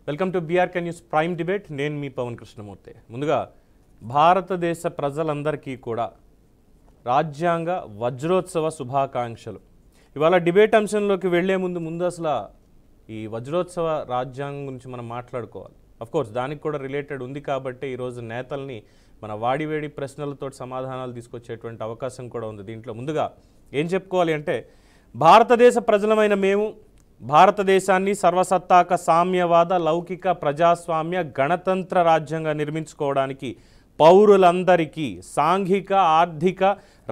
Welcome to BRK news prime debate. నేను మీ పవన్ కృష్ణమూర్తి. ముందుగా భారతదేశ ప్రజలందరికీ కూడా రాజ్యాంగ వజ్రోత్సవ శుభాకాంక్షలు. ఇవాళ డిబేట్ అంశంలోకి వెళ్లే ముందు అసలు ఈ వజ్రోత్సవ రాజ్యాంగం గురించి మనం మాట్లాడుకోవాలి. అఫ్కోర్స్ దానికి కూడా రిలేటెడ్ ఉంది కాబట్టి ఈరోజు నేతల్ని మన వాడివేడి ప్రశ్నలతో సమాధానాలు తీసుకొచ్చేటువంటి అవకాశం కూడా ఉంది. దీంట్లో ముందుగా ఏం చెప్పుకోవాలి అంటే, భారతదేశ ప్రజలమైన మేము భారతదేశాన్ని సర్వసత్తాక సామ్యవాద లౌకిక ప్రజాస్వామ్య గణతంత్ర రాజ్యంగా నిర్మించుకోవడానికి పౌరులందరికీ సాంఘిక ఆర్థిక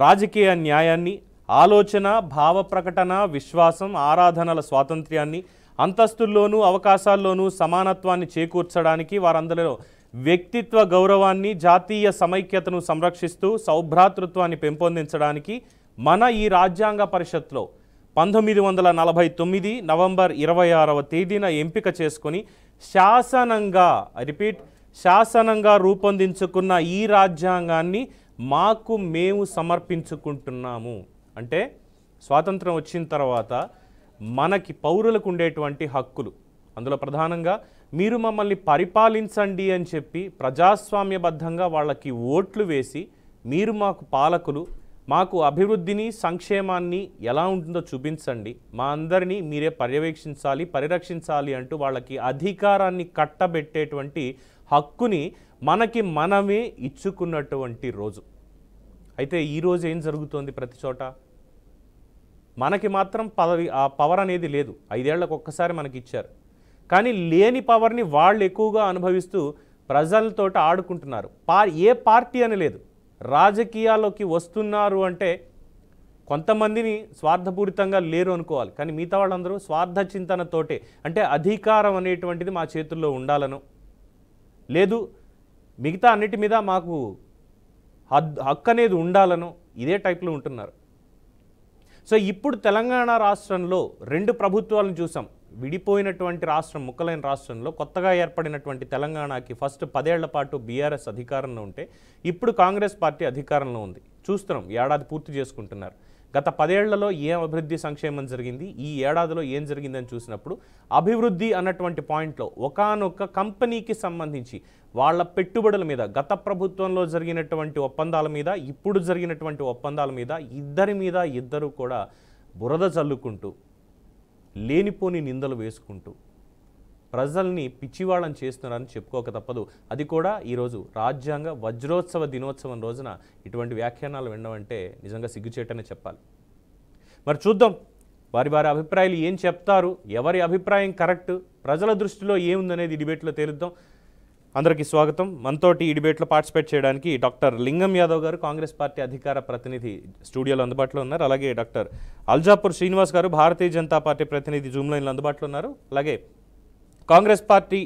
రాజకీయ న్యాయాన్ని, ఆలోచన భావ ప్రకటన విశ్వాసం ఆరాధనల స్వాతంత్ర్యాన్ని, అంతస్తుల్లోనూ అవకాశాల్లోనూ సమానత్వాన్ని చేకూర్చడానికి, వారందరిలో వ్యక్తిత్వ గౌరవాన్ని జాతీయ సమైక్యతను సంరక్షిస్తూ సౌభ్రాతృత్వాన్ని పెంపొందించడానికి మన ఈ రాజ్యాంగ పరిషత్లో 1949 నవంబర్ 26వ తేదీన ఎంపిక చేసుకొని శాసనంగా రూపొందించుకున్న ఈ రాజ్యాంగాన్ని మాకు మేము సమర్పించుకుంటున్నాము. అంటే స్వాతంత్రం వచ్చిన తర్వాత మనకి పౌరులకు ఉండేటువంటి హక్కులు, అందులో ప్రధానంగా మీరు మమ్మల్ని పరిపాలించండి అని చెప్పి ప్రజాస్వామ్యబద్ధంగా వాళ్ళకి ఓట్లు వేసి, మీరు మాకు పాలకులు, మాకు అభివృద్ధిని సంక్షేమాన్ని ఎలా ఉంటుందో చూపించండి, మా అందరినీ మీరే పర్యవేక్షించాలి పరిరక్షించాలి అంటూ వాళ్ళకి అధికారాన్ని కట్టబెట్టేటువంటి హక్కుని మనకి మనమే ఇచ్చుకున్నటువంటి రోజు. అయితే ఈరోజు ఏం జరుగుతోంది? ప్రతి చోట మనకి మాత్రం ఆ పవర్ అనేది లేదు. 5 ఏళ్లకు ఒక్కసారి మనకి ఇచ్చారు. కానీ లేని పవర్ని వాళ్ళు ఎక్కువగా అనుభవిస్తూ ప్రజలతో ఆడుకుంటున్నారు. ఏ పార్టీ అని లేదు, రాజకీయాల్లోకి వస్తున్నారు అంటే కొంతమందిని స్వార్థపూరితంగా లేరు అనుకోవాలి, కానీ మిగతా వాళ్ళందరూ స్వార్థ చింతనతోటే, అంటే అధికారం అనేటువంటిది మా చేతుల్లో ఉండాలను, లేదు మిగతా అన్నిటి మీద మాకు హక్కు అనేది ఉండాలను, ఇదే టైప్లో ఉంటున్నారు. సో ఇప్పుడు తెలంగాణ రాష్ట్రంలో 2 ప్రభుత్వాలను చూసాం. విడిపోయినటువంటి రాష్ట్రం, ముక్కలైన రాష్ట్రంలో కొత్తగా ఏర్పడినటువంటి తెలంగాణకి ఫస్ట్ 10 ఏళ్ల పాటు బీఆర్ఎస్ అధికారంలో ఉంటే ఇప్పుడు కాంగ్రెస్ పార్టీ అధికారంలో ఉంది. చూస్తున్నాం, ఏడాది పూర్తి చేసుకుంటున్నారు. గత 10 ఏళ్లలో ఏం అభివృద్ధి సంక్షేమం జరిగింది, ఈ ఏడాదిలో ఏం జరిగిందని చూసినప్పుడు అభివృద్ధి అన్నటువంటి పాయింట్లో ఒకానొక కంపెనీకి సంబంధించి వాళ్ళ పెట్టుబడుల మీద, గత ప్రభుత్వంలో జరిగినటువంటి ఒప్పందాల మీద, ఇప్పుడు జరిగినటువంటి ఒప్పందాల మీద ఇద్దరు కూడా బురద చల్లుకుంటూ లేనిపోని నిందలు వేసుకుంటూ ప్రజల్ని పిచ్చివాళ్ళని చేస్తున్నారని చెప్పుకోక తప్పదు. అది కూడా ఈరోజు రాజ్యాంగ వజ్రోత్సవ దినోత్సవం రోజున ఇటువంటి వ్యాఖ్యానాలు వినడం నిజంగా సిగ్గుచేటనే చెప్పాలి. మరి చూద్దాం వారి అభిప్రాయాలు ఏం చెప్తారు, ఎవరి అభిప్రాయం కరెక్ట్, ప్రజల దృష్టిలో ఏముందనేది డిబేట్లో తేలుద్దాం. అందరికీ స్వాగతం. మనతోటి ఈ డిబేట్లో పార్టిసిపేట్ చేయడానికి డాక్టర్ లింగం యాదవ్ గారు, కాంగ్రెస్ పార్టీ అధికార ప్రతినిధి, స్టూడియోలో అందుబాటులో ఉన్నారు. అలాగే డాక్టర్ అల్జాపూర్ శ్రీనివాస్ గారు, భారతీయ జనతా పార్టీ ప్రతినిధి, జూమ్ లైన్లో అందుబాటులో ఉన్నారు. అలాగే కాంగ్రెస్ పార్టీ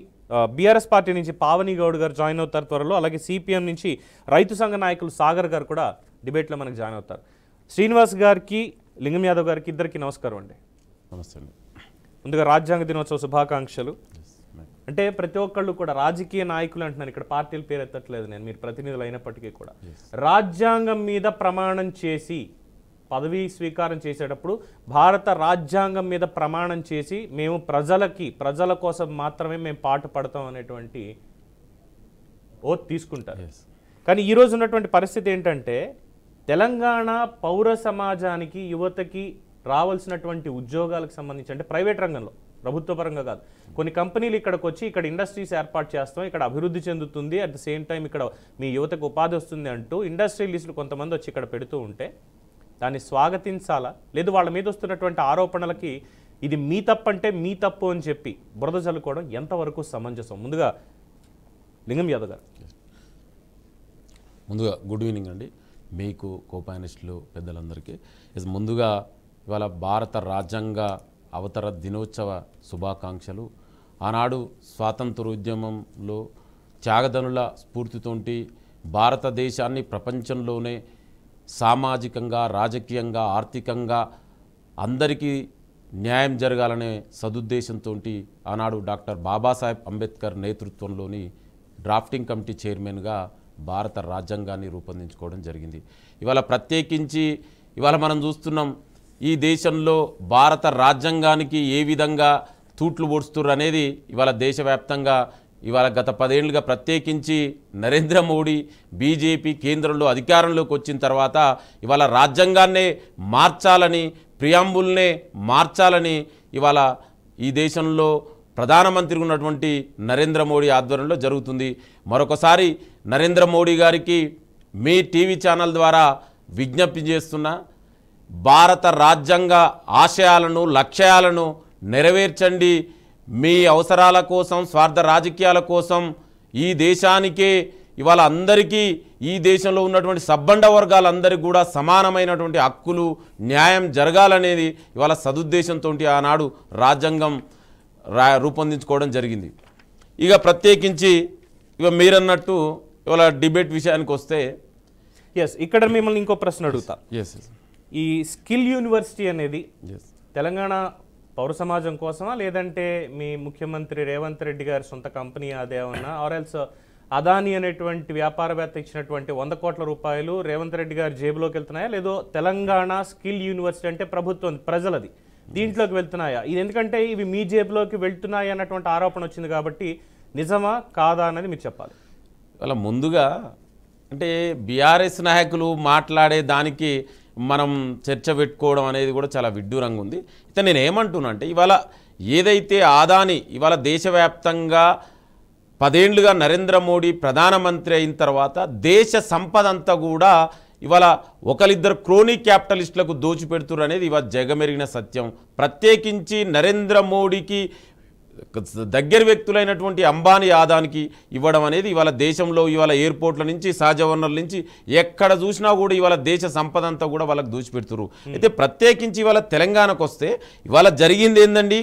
బీఆర్ఎస్ పార్టీ నుంచి పావని గౌడ్ గారు జాయిన్ అవుతారు త్వరలో. అలాగే సిపిఎం నుంచి రైతు సంఘ నాయకులు సాగర్ గారు కూడా డిబేట్లో మనకు జాయిన్ అవుతారు. శ్రీనివాస్ గారికి, లింగం యాదవ్ గారికి ఇద్దరికి నమస్కారం అండి. నమస్తే అండి. ముందుగా రాజ్యాంగ దినోత్సవ శుభాకాంక్షలు. అంటే ప్రతి ఒక్కళ్ళు కూడా రాజకీయ నాయకులు అంటున్నారు, ఇక్కడ పార్టీల పేరు ఎత్తట్లేదు నేను, మీరు ప్రతినిధులు అయినప్పటికీ కూడా రాజ్యాంగం మీద ప్రమాణం చేసి పదవీ స్వీకారం చేసేటప్పుడు భారత రాజ్యాంగం మీద ప్రమాణం చేసి మేము ప్రజల కోసం మాత్రమే మేము పాటు పడతాం అనేటువంటి ఓత్ తీసుకుంటారు. కానీ ఈరోజు ఉన్నటువంటి పరిస్థితి ఏంటంటే, తెలంగాణ పౌర సమాజానికి, యువతకి రావాల్సినటువంటి ఉద్యోగాలకు సంబంధించి, అంటే ప్రైవేట్ రంగంలో, ప్రభుత్వ పరంగా కాదు, కొన్ని కంపెనీలు ఇక్కడికి వచ్చి ఇక్కడ ఇండస్ట్రీస్ ఏర్పాటు చేస్తాం, ఇక్కడ అభివృద్ధి చెందుతుంది, అట్ ద సేమ్ టైం ఇక్కడ మీ యువతకు ఉపాధి వస్తుంది అంటూ ఇండస్ట్రియలిస్టులు కొంతమంది వచ్చి ఇక్కడ పెడుతూ ఉంటే దాన్ని స్వాగతించాలా, లేదు వాళ్ళ మీద వస్తున్నటువంటి ఆరోపణలకి ఇది మీ తప్పు అంటే మీ తప్పు అని చెప్పి బురద చల్లుకోవడం ఎంతవరకు సమంజసం? ముందుగా లింగం యాదవ్ గారు. ముందుగా గుడ్ ఈవినింగ్ అండి మీకు, కోపానిస్టులు పెద్దలందరికీ. ముందుగా ఇవాళ భారత రాజ్యాంగ అవతర దినోత్సవ శుభాకాంక్షలు. ఆనాడు స్వాతంత్రోద్యమంలో త్యాగదనుల స్ఫూర్తితోటి భారతదేశాన్ని ప్రపంచంలోనే సామాజికంగా, రాజకీయంగా, ఆర్థికంగా అందరికీ న్యాయం జరగాలనే సదుద్దేశంతో ఆనాడు డాక్టర్ బాబాసాహెబ్ అంబేద్కర్ నేతృత్వంలోని డ్రాఫ్టింగ్ కమిటీ చైర్మన్గా భారత రాజ్యాంగాన్ని రూపొందించుకోవడం జరిగింది. ఇవాళ ప్రత్యేకించి ఇవాళ మనం చూస్తున్నాం, ఈ దేశంలో భారత రాజ్యాంగానికి ఏ విధంగా తూట్లు పొడుస్తుర్రు అనేది ఇవాళ దేశవ్యాప్తంగా ఇవాళ గత 10 ఏళ్ళుగా ప్రత్యేకించి నరేంద్ర మోడీ బీజేపీ కేంద్రంలో అధికారంలోకి వచ్చిన తర్వాత ఇవాళ రాజ్యాంగాన్నే మార్చాలని ప్రియాంబుల్నే మార్చాలని ఇవాళ ఈ దేశంలో ప్రధానమంత్రి ఉన్నటువంటి నరేంద్ర మోడీ ఆధ్వర్యంలో జరుగుతుంది. మరొకసారి నరేంద్ర మోడీ గారికి మీ టీవీ ఛానల్ ద్వారా విజ్ఞప్తి చేస్తున్నా, భారత రాజ్యాంగ ఆశయాలను లక్ష్యాలను నెరవేర్చండి. మీ అవసరాల కోసం స్వార్థ రాజకీయాల కోసం ఈ దేశానికే ఇవాళ అందరికీ ఈ దేశంలో ఉన్నటువంటి సబ్బండ వర్గాలందరికీ కూడా సమానమైనటువంటి హక్కులు న్యాయం జరగాలనేది ఇవాళ సదుద్దేశంతో ఆనాడు రాజ్యాంగం రూపొందించుకోవడం జరిగింది. ఇక ప్రత్యేకించి ఇక మీరన్నట్టు ఇవాళ డిబేట్ విషయానికి వస్తే ఇక్కడ మిమ్మల్ని ఇంకో ప్రశ్న అడుగుతా. ఈ స్కిల్ యూనివర్సిటీ అనేది తెలంగాణ పౌర సమాజం కోసమా, లేదంటే మీ ముఖ్యమంత్రి రేవంత్ రెడ్డి గారి సొంత కంపెనీ అదేమన్నా, ఆర్ఎల్స్ అదాని అనేటువంటి వ్యాపారవేత్త ఇచ్చినటువంటి 100 కోట్ల రూపాయలు రేవంత్ రెడ్డి గారి జేబులోకి వెళ్తున్నాయా, లేదో తెలంగాణ స్కిల్ యూనివర్సిటీ అంటే ప్రభుత్వం ప్రజలది దీంట్లోకి వెళ్తున్నాయా? ఇది ఎందుకంటే ఇవి మీ జేబులోకి వెళ్తున్నాయి అన్నటువంటి ఆరోపణ వచ్చింది కాబట్టి నిజమా కాదా అన్నది మీరు చెప్పాలి. అలా ముందుగా అంటే బీఆర్ఎస్ నాయకులు మాట్లాడే దానికి మనం చర్చ పెట్టుకోవడం అనేది కూడా చాలా విడ్డూరంగా ఉంది. అయితే నేను ఏమంటున్నా అంటే ఇవాళ ఏదైతే అదాని ఇవాళ దేశవ్యాప్తంగా 10 ఏళ్ళుగా నరేంద్ర మోడీ ప్రధానమంత్రి అయిన తర్వాత దేశ సంపద అంతా కూడా ఇవాళ ఒకరిద్దరు క్రోనీ క్యాపిటలిస్టులకు దోచిపెడుతున్నారు అనేది ఇవాళ జగమెరిగిన సత్యం. ప్రత్యేకించి నరేంద్ర మోడీకి దగ్గర వ్యక్తులైనటువంటి అంబానీ అదానికి ఇవ్వడం అనేది ఇవాళ దేశంలో ఇవాళ ఎయిర్పోర్ట్ల నుంచి సహజ వనరుల నుంచి ఎక్కడ చూసినా కూడా ఇవాళ దేశ సంపద అంతా కూడా వాళ్ళకి దోచిపెడుతున్నారు. అయితే ప్రత్యేకించి ఇవాళ తెలంగాణకు వస్తే ఇవాళ జరిగింది ఏందండి,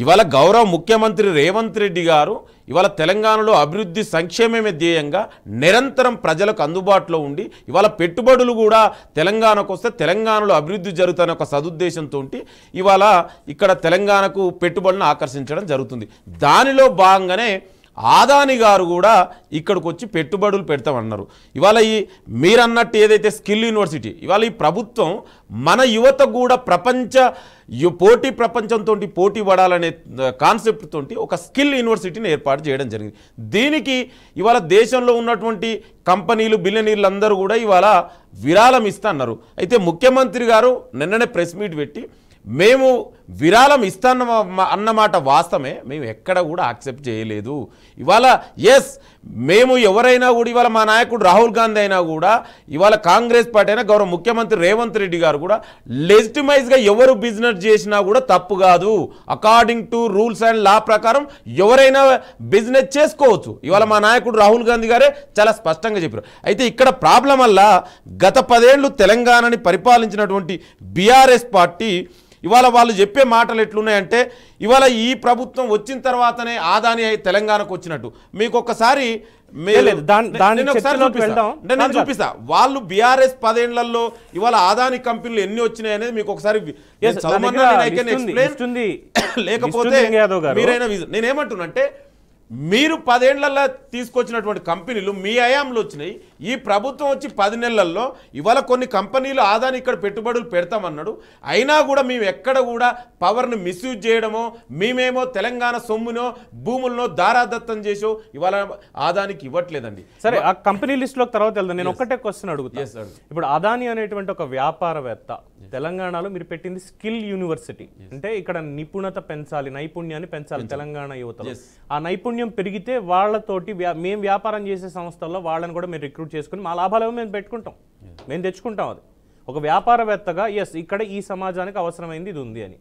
ఇవాళ గౌరవ ముఖ్యమంత్రి రేవంత్ రెడ్డి గారు ఇవాళ తెలంగాణలో అభివృద్ధి సంక్షేమమే ధ్యేయంగా నిరంతరం ప్రజలకు అందుబాటులో ఉండి ఇవాళ పెట్టుబడులు కూడా తెలంగాణకు వస్తే తెలంగాణలో అభివృద్ధి జరుగుతున్న ఒక సదుద్దేశంతో ఇవాళ ఇక్కడ తెలంగాణకు పెట్టుబడులను ఆకర్షించడం జరుగుతుంది. దానిలో భాగంగానే అదాని గారు కూడా ఇక్కడికి వచ్చి పెట్టుబడులు పెడతామన్నారు. ఇవాళ ఈ మీరన్నట్టు ఏదైతే స్కిల్ యూనివర్సిటీ ఇవాళ ఈ ప్రభుత్వం మన యువత కూడా పోటీ ప్రపంచంతో పోటీ పడాలనే కాన్సెప్ట్ తోటి ఒక స్కిల్ యూనివర్సిటీని ఏర్పాటు చేయడం జరిగింది. దీనికి ఇవాళ దేశంలో ఉన్నటువంటి కంపెనీలు బిలియనీర్లు అందరూ కూడా ఇవాళ విరాళం ఇస్తా అన్నారు. అయితే ముఖ్యమంత్రి గారు నిన్ననే ప్రెస్ మీట్ పెట్టి మేము విరాళం ఇస్తాన్న అన్నమాట వాస్తవమే, మేము ఎక్కడ కూడా యాక్సెప్ట్ చేయలేదు. ఇవాళ మేము ఎవరైనా కూడా ఇవాళ మా నాయకుడు రాహుల్ గాంధీ అయినా కూడా ఇవాళ కాంగ్రెస్ పార్టీ అయినా గౌరవ ముఖ్యమంత్రి రేవంత్ రెడ్డి గారు కూడా లెజిటిమైజ్గా ఎవరు బిజినెస్ చేసినా కూడా తప్పు కాదు, అకార్డింగ్ టు రూల్స్ అండ్ లా ప్రకారం ఎవరైనా బిజినెస్ చేసుకోవచ్చు. ఇవాళ మా నాయకుడు రాహుల్ గాంధీ గారే చాలా స్పష్టంగా చెప్పారు. అయితే ఇక్కడ ప్రాబ్లం వల్ల గత 10 ఏళ్ళు తెలంగాణని పరిపాలించినటువంటి బీఆర్ఎస్ పార్టీ ఇవాళ వాళ్ళు చెప్పే మాటలు ఎట్లున్నాయంటే ఇవాళ ఈ ప్రభుత్వం వచ్చిన తర్వాతనే అదాని తెలంగాణకు వచ్చినట్టు. మీకు ఒక్కసారి నేను చూపిస్తా. వాళ్ళు బీఆర్ఎస్ 10 ఏళ్లలో ఇవాళ అదాని కంపెనీలు ఎన్ని వచ్చినాయి అనేది మీకు ఒకసారి లేకపోతే మీరైనా నేనేమంటున్నంటే మీరు 10 ఏళ్లలో తీసుకొచ్చినటువంటి కంపెనీలు మీ హయాంలో వచ్చినాయి. ఈ ప్రభుత్వం వచ్చి 10 నెలల్లో ఇవాళ కొన్ని కంపెనీలు అదాని ఇక్కడ పెట్టుబడులు పెడతామన్నాడు. అయినా కూడా మేము ఎక్కడ కూడా పవర్ని మిస్యూజ్ చేయడమో మేమేమో తెలంగాణ సొమ్మునో భూములనో దారాదత్తం చేసో ఇవాళ అదానికి ఇవ్వట్లేదండి. సరే ఆ కంపెనీ లిస్టులోకి తర్వాత వెళ్దాం. నేను ఒక్కటే క్వశ్చన్ అడుగుతాను. ఇప్పుడు అదాని అనేటువంటి ఒక వ్యాపారవేత్త తెలంగాణలో మీరు పెట్టింది స్కిల్ యూనివర్సిటీ అంటే ఇక్కడ నిపుణత పెంచాలి, నైపుణ్యాన్ని పెంచాలి తెలంగాణ యువతలో. ఆ నైపుణ్యం పెరిగితే వాళ్ళతోటి మేము వ్యాపారం చేసే సంస్థల్లో వాళ్ళని కూడా మీరు రిక్రూట్ చేసుకుని మా లాభాలేమో మేము పెట్టుకుంటాం, మేము తెచ్చుకుంటాం. అది ఒక వ్యాపారవేత్తగా ఇక్కడ ఈ సమాజానికి అవసరమైంది ఇది ఉంది అని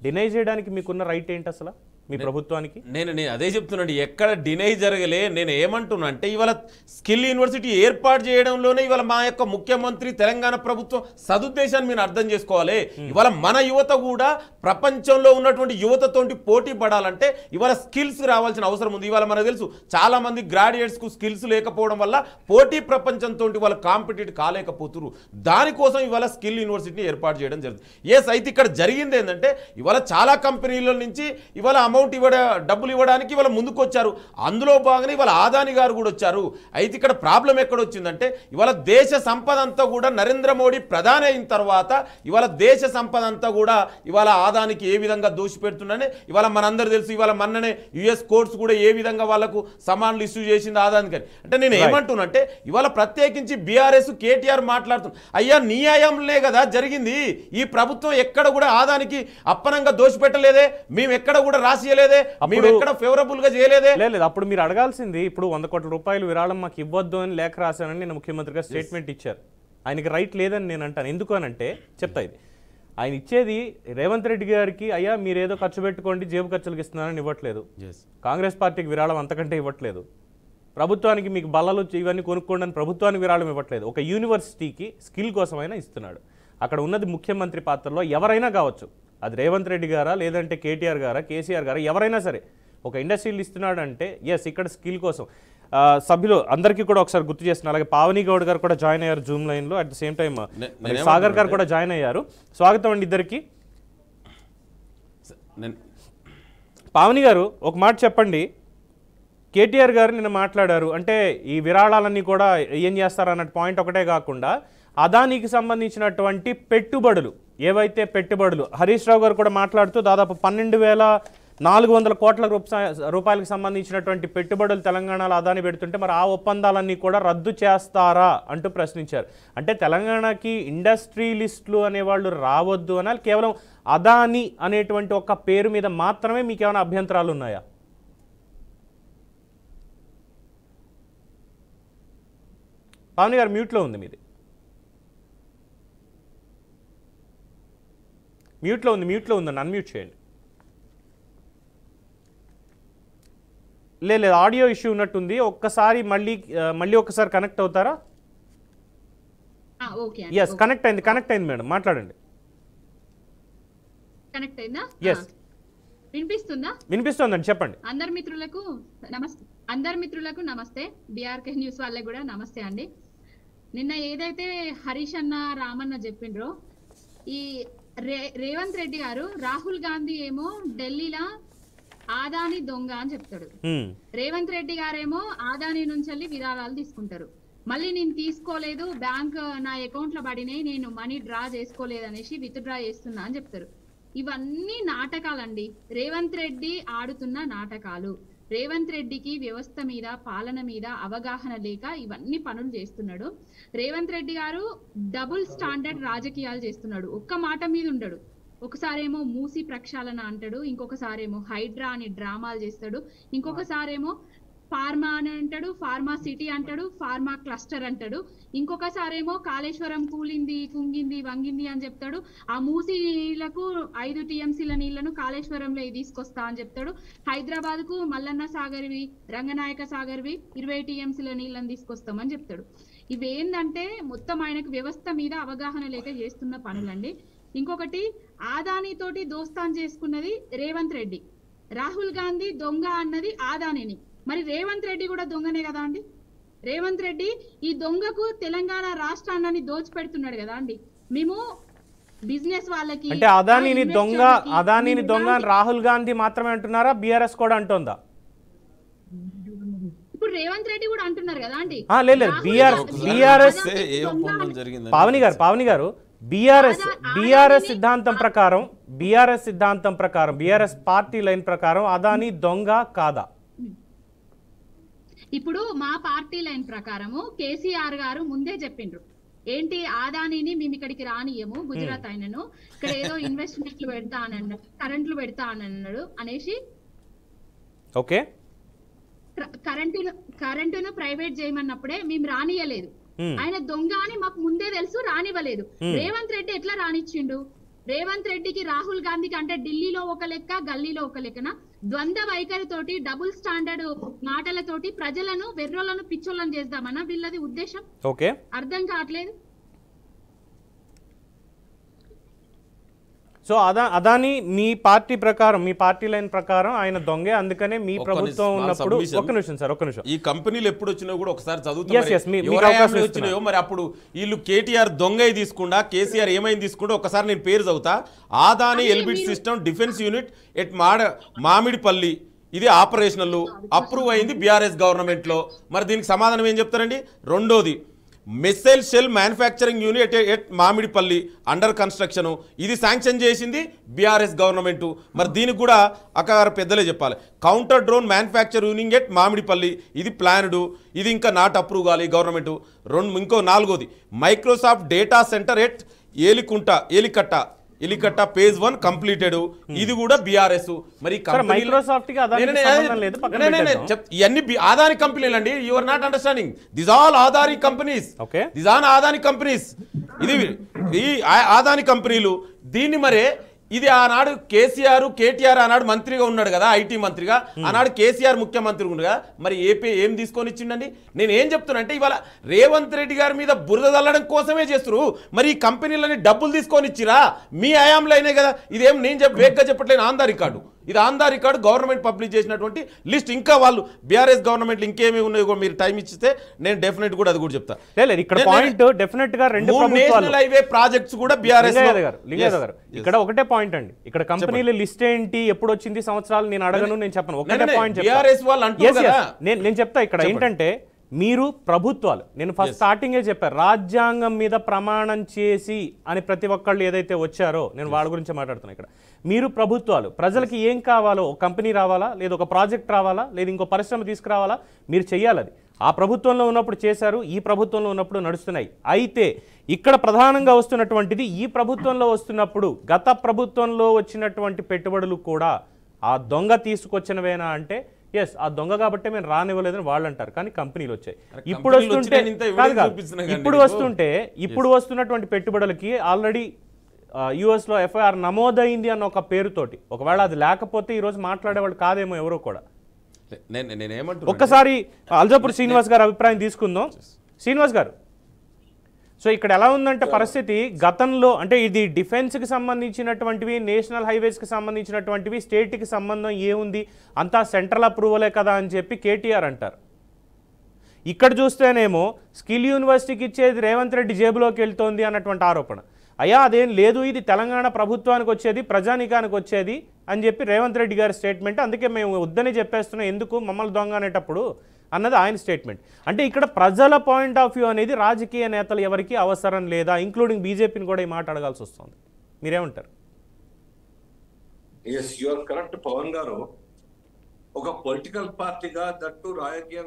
డినై చేయడానికి మీకున్న రైట్ ఏంటి అసలు మీ ప్రభుత్వానికి? నేను అదే చెప్తున్నాను, ఎక్కడ డినై జరగలే. నేను ఏమంటున్నా అంటే ఇవాళ స్కిల్ యూనివర్సిటీ ఏర్పాటు చేయడంలోనే ఇవాళ మా యొక్క ముఖ్యమంత్రి తెలంగాణ ప్రభుత్వం సదుద్దేశాన్ని మీరు అర్థం చేసుకోవాలి. ఇవాళ మన యువత కూడా ప్రపంచంలో ఉన్నటువంటి యువతతోటి పోటీ పడాలంటే ఇవాళ స్కిల్స్ రావాల్సిన అవసరం ఉంది. ఇవాళ మనకు తెలుసు చాలా మంది గ్రాడ్యుయేట్స్కు స్కిల్స్ లేకపోవడం వల్ల పోటీ ప్రపంచంతో వాళ్ళు కాంపిటేట్ కాలేకపోతున్నారు. దానికోసం ఇవాళ స్కిల్ యూనివర్సిటీని ఏర్పాటు చేయడం జరుగుతుంది. అయితే ఇక్కడ జరిగింది ఏంటంటే ఇవాళ చాలా కంపెనీల నుంచి ఇవాళ అమౌంట్ డబ్బులు ఇవ్వడానికి ఇవాళ ముందుకు వచ్చారు. అందులో భాగంగా ఇవాళ ఆదాని గారు కూడా వచ్చారు. అయితే ఇక్కడ ప్రాబ్లం ఎక్కడ వచ్చిందంటే ఇవాళ దేశ సంపద అంతా కూడా నరేంద్ర మోడీ ప్రధాని అయిన తర్వాత ఇవాళ దేశ సంపద అంతా కూడా ఇవాళ ఆదానికి ఏ విధంగా దోషిపెడుతుందని ఇవాళ మనందరూ తెలుసు. ఇవాళ మొన్ననే యుఎస్ కోర్ట్స్ కూడా ఏ విధంగా వాళ్ళకు సమాన్లు ఇష్యూ చేసింది ఆదానికి. అంటే నేను ఏమంటున్నానంటే ఇవాళ ప్రత్యేకించి బీఆర్ఎస్ కేటీఆర్ మాట్లాడుతున్నా, అయ్యా నీ హయాంలే కదా జరిగింది. ఈ ప్రభుత్వం ఎక్కడ కూడా ఆదానికి అప్పనంగా దోషిపెట్టలేదే, మేము ఎక్కడ కూడా రాసియలేదే, మేము ఎక్కడ ఫేవరబుల్ గా చేయలేదే. లేదు, అప్పుడు మీరు అడగాల్సింది ఇప్పుడు 100 కోట్ల రూపాయలు విరాళం మాకు ఇవ్వద్దు అని లేఖ రాశానని నేను ముఖ్యమంత్రిగా స్టేట్మెంట్ ఇచ్చారు. ఆయనకి రైట్ లేదని నేను అంటాను. ఎందుకు అని అంటే చెప్తా, ఇది ఆయన ఇచ్చేది రేవంత్ రెడ్డి గారికి, అయ్యా మీరు ఏదో ఖర్చు పెట్టుకోండి జేబు ఖర్చులకు ఇస్తున్నారని ఇవ్వట్లేదు. కాంగ్రెస్ పార్టీకి విరాళం అంతకంటే ఇవ్వట్లేదు. ప్రభుత్వానికి మీకు బల్లలు ఇవన్నీ కొనుక్కోండి అని ప్రభుత్వానికి విరాళం ఇవ్వట్లేదు. ఒక యూనివర్సిటీకి స్కిల్ కోసమైనా ఇస్తున్నాడు. అక్కడ ఉన్నది ముఖ్యమంత్రి పాత్రలో ఎవరైనా కావచ్చు, అది రేవంత్ రెడ్డి గారా లేదంటే కేటీఆర్ గారా కేసీఆర్ గారా ఎవరైనా సరే ఒక ఇండస్ట్రీలు ఇస్తున్నాడు అంటే ఎస్ ఇక్కడ స్కిల్ కోసం. సభ్యులు అందరికీ కూడా ఒకసారి గుర్తు చేస్తున్నారు. అలాగే పావని గౌడ్ గారు కూడా జాయిన్ అయ్యారు జూమ్ లైన్లో. At the same time Sagar గారు కూడా జాయిన్ అయ్యారు. స్వాగతం అండి ఇద్దరికి. పావని గారు ఒక మాట చెప్పండి, కేటీఆర్ గారు నిన్న మాట్లాడారు అంటే ఈ విరాళాలన్నీ కూడా ఏం చేస్తారన్న పాయింట్ ఒకటే కాకుండా అదానికి సంబంధించినటువంటి పెట్టుబడులు ఏవైతే పెట్టుబడులు హరీష్ రావు గారు కూడా మాట్లాడుతూ దాదాపు 12,400 కోట్ల రూపాయలకు సంబంధించినటువంటి పెట్టుబడులు తెలంగాణలో అదాని పెడుతుంటే మరి ఆ ఒప్పందాలన్నీ కూడా రద్దు చేస్తారా అంటూ ప్రశ్నించారు. అంటే తెలంగాణకి ఇండస్ట్రియలిస్టులు అనేవాళ్ళు రావద్దు అనాలి, కేవలం అదాని అనేటువంటి ఒక పేరు మీద మాత్రమే మీకు ఏమైనా అభ్యంతరాలు ఉన్నాయా? పావని గారు మ్యూట్లో ఉంది, మీది మ్యూట్లో ఉందండి, అన్మ్యూట్ చేయండి. లేదు ఆడియో ఇష్యూ ఉన్నట్టుంది, ఒక్కసారి మళ్ళీ ఒక్కసారి కనెక్ట్ అవుతారా? ఎస్ కనెక్ట్ అయింది మేడం, మాట్లాడండి. కనెక్ట్ అయిందా? ఎస్ వినిపిస్తుందండి, చెప్పండి. అందరి మిత్రులకు నమస్తే, బీఆర్కే న్యూస్ వాళ్ళకి కూడా నమస్తే అండి. నిన్న ఏదైతే హరీష్ అన్న రామన్న చెప్పిండ్రో, ఈ రేవంత్ రెడ్డి గారు రాహుల్ గాంధీ ఏమో ఢిల్లీలో ఆదాని దొంగ అని చెప్తాడు, రేవంత్ రెడ్డి గారేమో ఆదాని నుంచి విరాళాలు తీసుకుంటారు. మళ్ళీ నేను తీసుకోలేదు, బ్యాంక్ నా అకౌంట్ లో పడినాయి, నేను మనీ డ్రా చేసుకోలేదు అనేసి విత్ డ్రా చేస్తున్నా అని చెప్తారు. ఇవన్నీ నాటకాలండి, రేవంత్ రెడ్డి ఆడుతున్న నాటకాలు. రేవంత్ రెడ్డికి వ్యవస్థ మీద పాలన మీద అవగాహన లేక ఇవన్నీ పనులు చేస్తున్నాడు. రేవంత్ రెడ్డి గారు డబుల్ స్టాండర్డ్ రాజకీయాలు చేస్తున్నాడు. ఒక్క మాట మీద ఉండడు. ఒకసారేమో మూసి ప్రక్షాళన అంటాడు, ఇంకొకసారేమో హైడ్రా అని డ్రామాలు చేస్తాడు, ఇంకొకసారేమో ఫార్మా అని అంటాడు, ఫార్మా సిటీ అంటాడు, ఫార్మా క్లస్టర్ అంటాడు, ఇంకొకసారేమో కాళేశ్వరం కూలింది కుంగింది వంగింది అని చెప్తాడు. ఆ మూసి నీళ్లకు 5 టీఎంసీల నీళ్లను కాళేశ్వరంలో తీసుకొస్తా అని చెప్తాడు. హైదరాబాద్ కు మల్లన్న సాగర్వి రంగనాయక సాగర్వి 20 టీఎంసీల నీళ్లను తీసుకొస్తామని చెప్తాడు. ఇవేందంటే మొత్తం ఆయనకు వ్యవస్థ మీద అవగాహన లేక చేస్తున్న పనులండి. ఇంకొకటి, ఆదానితోటి దోస్తాన్ చేసుకున్నది రేవంత్ రెడ్డి, రాహుల్ గాంధీ దొంగ అన్నది ఆదానిని. మరి రేవంత్ రెడ్డి కూడా దొంగనే కదా అండి? రేవంత్ రెడ్డి ఈ దొంగకు తెలంగాణ రాష్ట్రాన్ని దోచిపెడుతున్నాడు కదా అండి. మేము బిజినెస్ వాళ్ళకి అంటే అదానిని దొంగ అని రాహుల్ గాంధీ మాత్రమే అంటున్నారా, బీఆర్ఎస్ కూడా అంటుందా? ఇప్పుడు రేవంత్ రెడ్డి కూడా అంటున్నారు కదా అండి. లేదు, బీఆర్ఎస్ పావని గారు బీఆర్ఎస్ సిద్ధాంతం ప్రకారం బీఆర్ఎస్ పార్టీ లైన్ ప్రకారం అదాని దొంగ కాదా? ఇప్పుడు మా పార్టీ లైన్ ప్రకారము కేసీఆర్ గారు ముందే చెప్పిండ్రు, ఏంటి ఆదానిని మేము ఇక్కడికి రానియము, గుజరాత్ ఆయనను ఇక్కడ ఏదో ఇన్వెస్ట్మెంట్లు పెడతా అని అన్నాడు, కరెంట్లు పెడతా అని అన్నాడు అనేసి. ఓకే, కరెంటును ప్రైవేట్ చేయమన్నప్పుడే మేము రానియలేదు. ఆయన దొంగ అని మాకు ముందే తెలుసు, రానివ్వలేదు. రేవంత్ రెడ్డి ఎట్లా రానిచ్చిండు? రేవంత్ రెడ్డికి రాహుల్ గాంధీకి అంటే ఢిల్లీలో ఒక లెక్క, గల్లీలో ఒక లెక్కన, ద్వంద్వ వైఖరితోటి డబుల్ స్టాండర్డ్ మాటలతోటి ప్రజలను వెర్రోలను పిచ్చోళ్ళని చేద్దామన్నా వీళ్ళది ఉద్దేశం? ఓకే, అర్థం కావట్లేదు. సో అదాని మీ పార్టీ ప్రకారం, మీ పార్టీ లైన్ ప్రకారం ఆయన దొంగే, అందుకనే మీ ప్రభుత్వం ఉన్నప్పుడు ఒక్క నిమిషం సార్, ఒక్క నిమిషం, ఈ కంపెనీలు ఎప్పుడు వచ్చినా కూడా ఒకసారి చదువుతున్నాయో మరి అప్పుడు వీళ్ళు కేటీఆర్ దొంగ తీసుకుండా కేసీఆర్ ఏమైంది తీసుకుంటే ఒకసారి నేను పేరు చదువుతా. Adani Elbit system defence unit at Mamidipalli ఇది ఆపరేషనల్ అప్రూవ్ అయింది బీఆర్ఎస్ గవర్నమెంట్ లో. మరి దీనికి సమాధానం ఏం చెప్తారండి? రెండోది missile shell manufacturing unit at Mamidipalli under construction, ఇది శాంక్షన్ చేసింది బీఆర్ఎస్ గవర్నమెంట్. మరి దీనికి కూడా అక్కగారు పెద్దలే చెప్పాలి. Counter drone manufacture unit at Mamidipalli ఇది ప్లాన్డ్, ఇది ఇంకా నాట్ అప్రూవ్ కావాలి గవర్నమెంట్. ఇంకో నాలుగోది Microsoft data centre at Elikatta phase 1 completed, ఇది కూడా బీఆర్ఎస్. మరి మైక్రోసాఫ్ట్ ఇవన్నీ ఆదాని కంపెనీలు అండి. You are not understanding, this all Adani companies, this all Adani companies. ఇది ఈ ఆదాని కంపెనీలు. దీన్ని మరే ఇది ఆనాడు కేటీఆర్ ఆనాడు మంత్రిగా ఉన్నాడు కదా, ఐటీ మంత్రిగా, ఆనాడు కేసీఆర్ ముఖ్యమంత్రి ఉండగా మరి ఏం తీసుకొని ఇచ్చిండండి? నేను ఏం చెప్తున్నా ఇవాళ రేవంత్ రెడ్డి గారి మీద బురద చల్లడం కోసమే చేస్తారు. మరి ఈ కంపెనీలని డబ్బులు తీసుకొని ఇచ్చిరా? మీ హయాంలో అయినాయి కదా. ఇదేం నేను వేగ్గా చెప్పట్లేను, ఆన్ ద రికార్డు. ఇది on the record, government publish చేసినటువంటి లిస్ట్. ఇంకా వాళ్ళు బీఆర్ఎస్ గవర్నమెంట్ ఇంకేమి ఉన్నాయో మీరు టైం ఇచ్చితే నేను డెఫినెట్ కూడా అది కూడా చెప్తా. ఇక్కడ పాయింట్ డెఫినెట్ గా రెండు నేషనల్ హైవే ప్రాజెక్ట్స్ కూడా బీఆర్ఎస్ గారు ఇక్కడ ఒకటే పాయింట్ అండి. ఇక్కడ కంపెనీల లిస్ట్ ఏంటి, ఎప్పుడు వచ్చింది, సంవత్సరాలు నేను అడగను, నేను చెప్పను. ఒకటే పాయింట్ నేను చెప్తా. ఇక్కడ ఏంటంటే మీరు ప్రభుత్వాలు, నేను ఫస్ట్ స్టార్టింగే చెప్పాను, రాజ్యాంగం మీద ప్రమాణం చేసి అని ప్రతి ఒక్కళ్ళు ఏదైతే వచ్చారో, నేను వాళ్ళ గురించి మాట్లాడుతున్నా. ఇక్కడ మీరు ప్రభుత్వాలు ప్రజలకి ఏం కావాలో, ఒక కంపెనీ రావాలా, లేదా ఒక ప్రాజెక్ట్ రావాలా, లేదా ఇంకో పరిశ్రమ తీసుకురావాలా, మీరు చెయ్యాలి. అది ఆ ప్రభుత్వంలో ఉన్నప్పుడు చేశారు, ఈ ప్రభుత్వంలో ఉన్నప్పుడు నడుస్తున్నాయి. అయితే ఇక్కడ ప్రధానంగా వస్తున్నటువంటిది ఈ ప్రభుత్వంలో వస్తున్నప్పుడు గత ప్రభుత్వంలో వచ్చినటువంటి పెట్టుబడులు కూడా ఆ దొంగ తీసుకొచ్చినవేనా అంటే ఎస్, ఆ దొంగ కాబట్టి మేము రానివ్వలేదని వాళ్ళు అంటారు. కానీ కంపెనీలు వచ్చాయి. ఇప్పుడు వస్తున్నటువంటి పెట్టుబడులకి ఆల్రెడీ యుఎస్ లో ఎఫ్ఐఆర్ నమోదైంది అన్న ఒక పేరుతోటి, ఒకవేళ అది లేకపోతే ఈ రోజు మాట్లాడేవాళ్ళు కాదేమో ఎవరో కూడా. ఒక్కసారి అల్జాపూర్ శ్రీనివాస్ గారి అభిప్రాయం తీసుకుందాం. శ్రీనివాస్ గారు, సో ఇక్కడ ఎలా ఉందంటే పరిస్థితి, గతంలో అంటే ఇది డిఫెన్స్కి సంబంధించినటువంటివి, నేషనల్ హైవేస్కి సంబంధించినటువంటివి, స్టేట్కి సంబంధం ఏముంది, అంతా సెంట్రల్ అప్రూవలే కదా అని చెప్పి కేటీఆర్ అంటారు. ఇక్కడ చూస్తేనేమో స్కిల్ యూనివర్సిటీకి ఇచ్చేది రేవంత్ రెడ్డి జేబులోకి వెళ్తోంది అన్నటువంటి ఆరోపణ. అయ్యా అదేం లేదు, ఇది తెలంగాణ ప్రభుత్వానికి వచ్చేది, ప్రజానికానికి వచ్చేది అని చెప్పి రేవంత్ రెడ్డి గారి స్టేట్మెంట్. అందుకే మేము వద్దని చెప్పేస్తున్నాం, ఎందుకు మమ్మల్ని దొంగ అనేటప్పుడు అన్నది ఆయన స్టేట్మెంట్. అంటే ఇక్కడ ప్రజల పాయింట్ ఆఫ్ వ్యూ అనేది రాజకీయ నేతలు ఎవరికి అవసరం లేదా, ఇంక్లూడింగ్ బీజేపీని కూడా ఈ మాట అడగాల్సి వస్తుంది. మీరేమంటారు? Yes, you are correct Pavan గారు. ఒక పొలిటికల్ పార్టీగా దట్టు రాజకీయ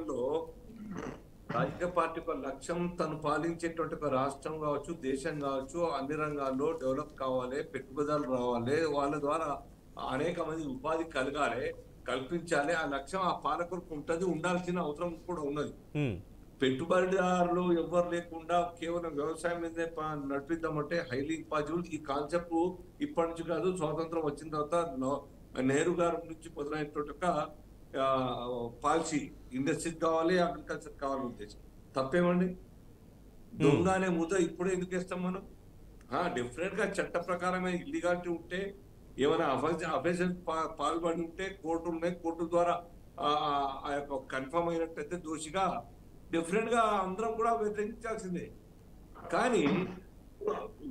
పార్టీ ఒక లక్ష్యం, తను పాలించేటువంటి ఒక రాష్ట్రం కావచ్చు, దేశం కావచ్చు, అన్ని రంగాల్లో డెవలప్ కావాలి, పెట్టుబడులు రావాలి, వాళ్ళ ద్వారా అనేక మంది ఉపాధి కల్పించాలి. ఆ లక్ష్యం ఆ పాలకులకు ఉంటది, ఉండాల్సిన అవసరం కూడా ఉన్నది. పెట్టుబడిదారులు ఎవరు లేకుండా కేవలం వ్యవసాయం మీదే నడిపిద్దామంటే హైలీ ఇంపాసిబుల్. ఈ కాన్సెప్ట్ ఇప్పటి నుంచి కాదు, స్వాతంత్రం వచ్చిన తర్వాత నెహ్రూ గారి నుంచి మొదలైనటువంటి ఒక పాలసీ. ఇండస్ట్రీస్ కావాలి, అగ్రికల్చర్ కావాలని ఉద్దేశం. తప్పేమండి? దొంగ అనే ముద్ద ఇప్పుడే ఎందుకు వేస్తాం మనం? డెఫినెట్ గా చట్ట ప్రకారమే ఇల్లీగాలిటీ ఉంటే, ఏమైనా అఫెన్షన్ పాల్పడి ఉంటే కోర్టులు ఉన్నాయి, కోర్టు ద్వారా ఆ యొక్క కన్ఫర్మ్ అయినట్టయితే దోషిగా డెఫినెట్ గా అందరం కూడా వ్యతిరేకించాల్సిందే. కానీ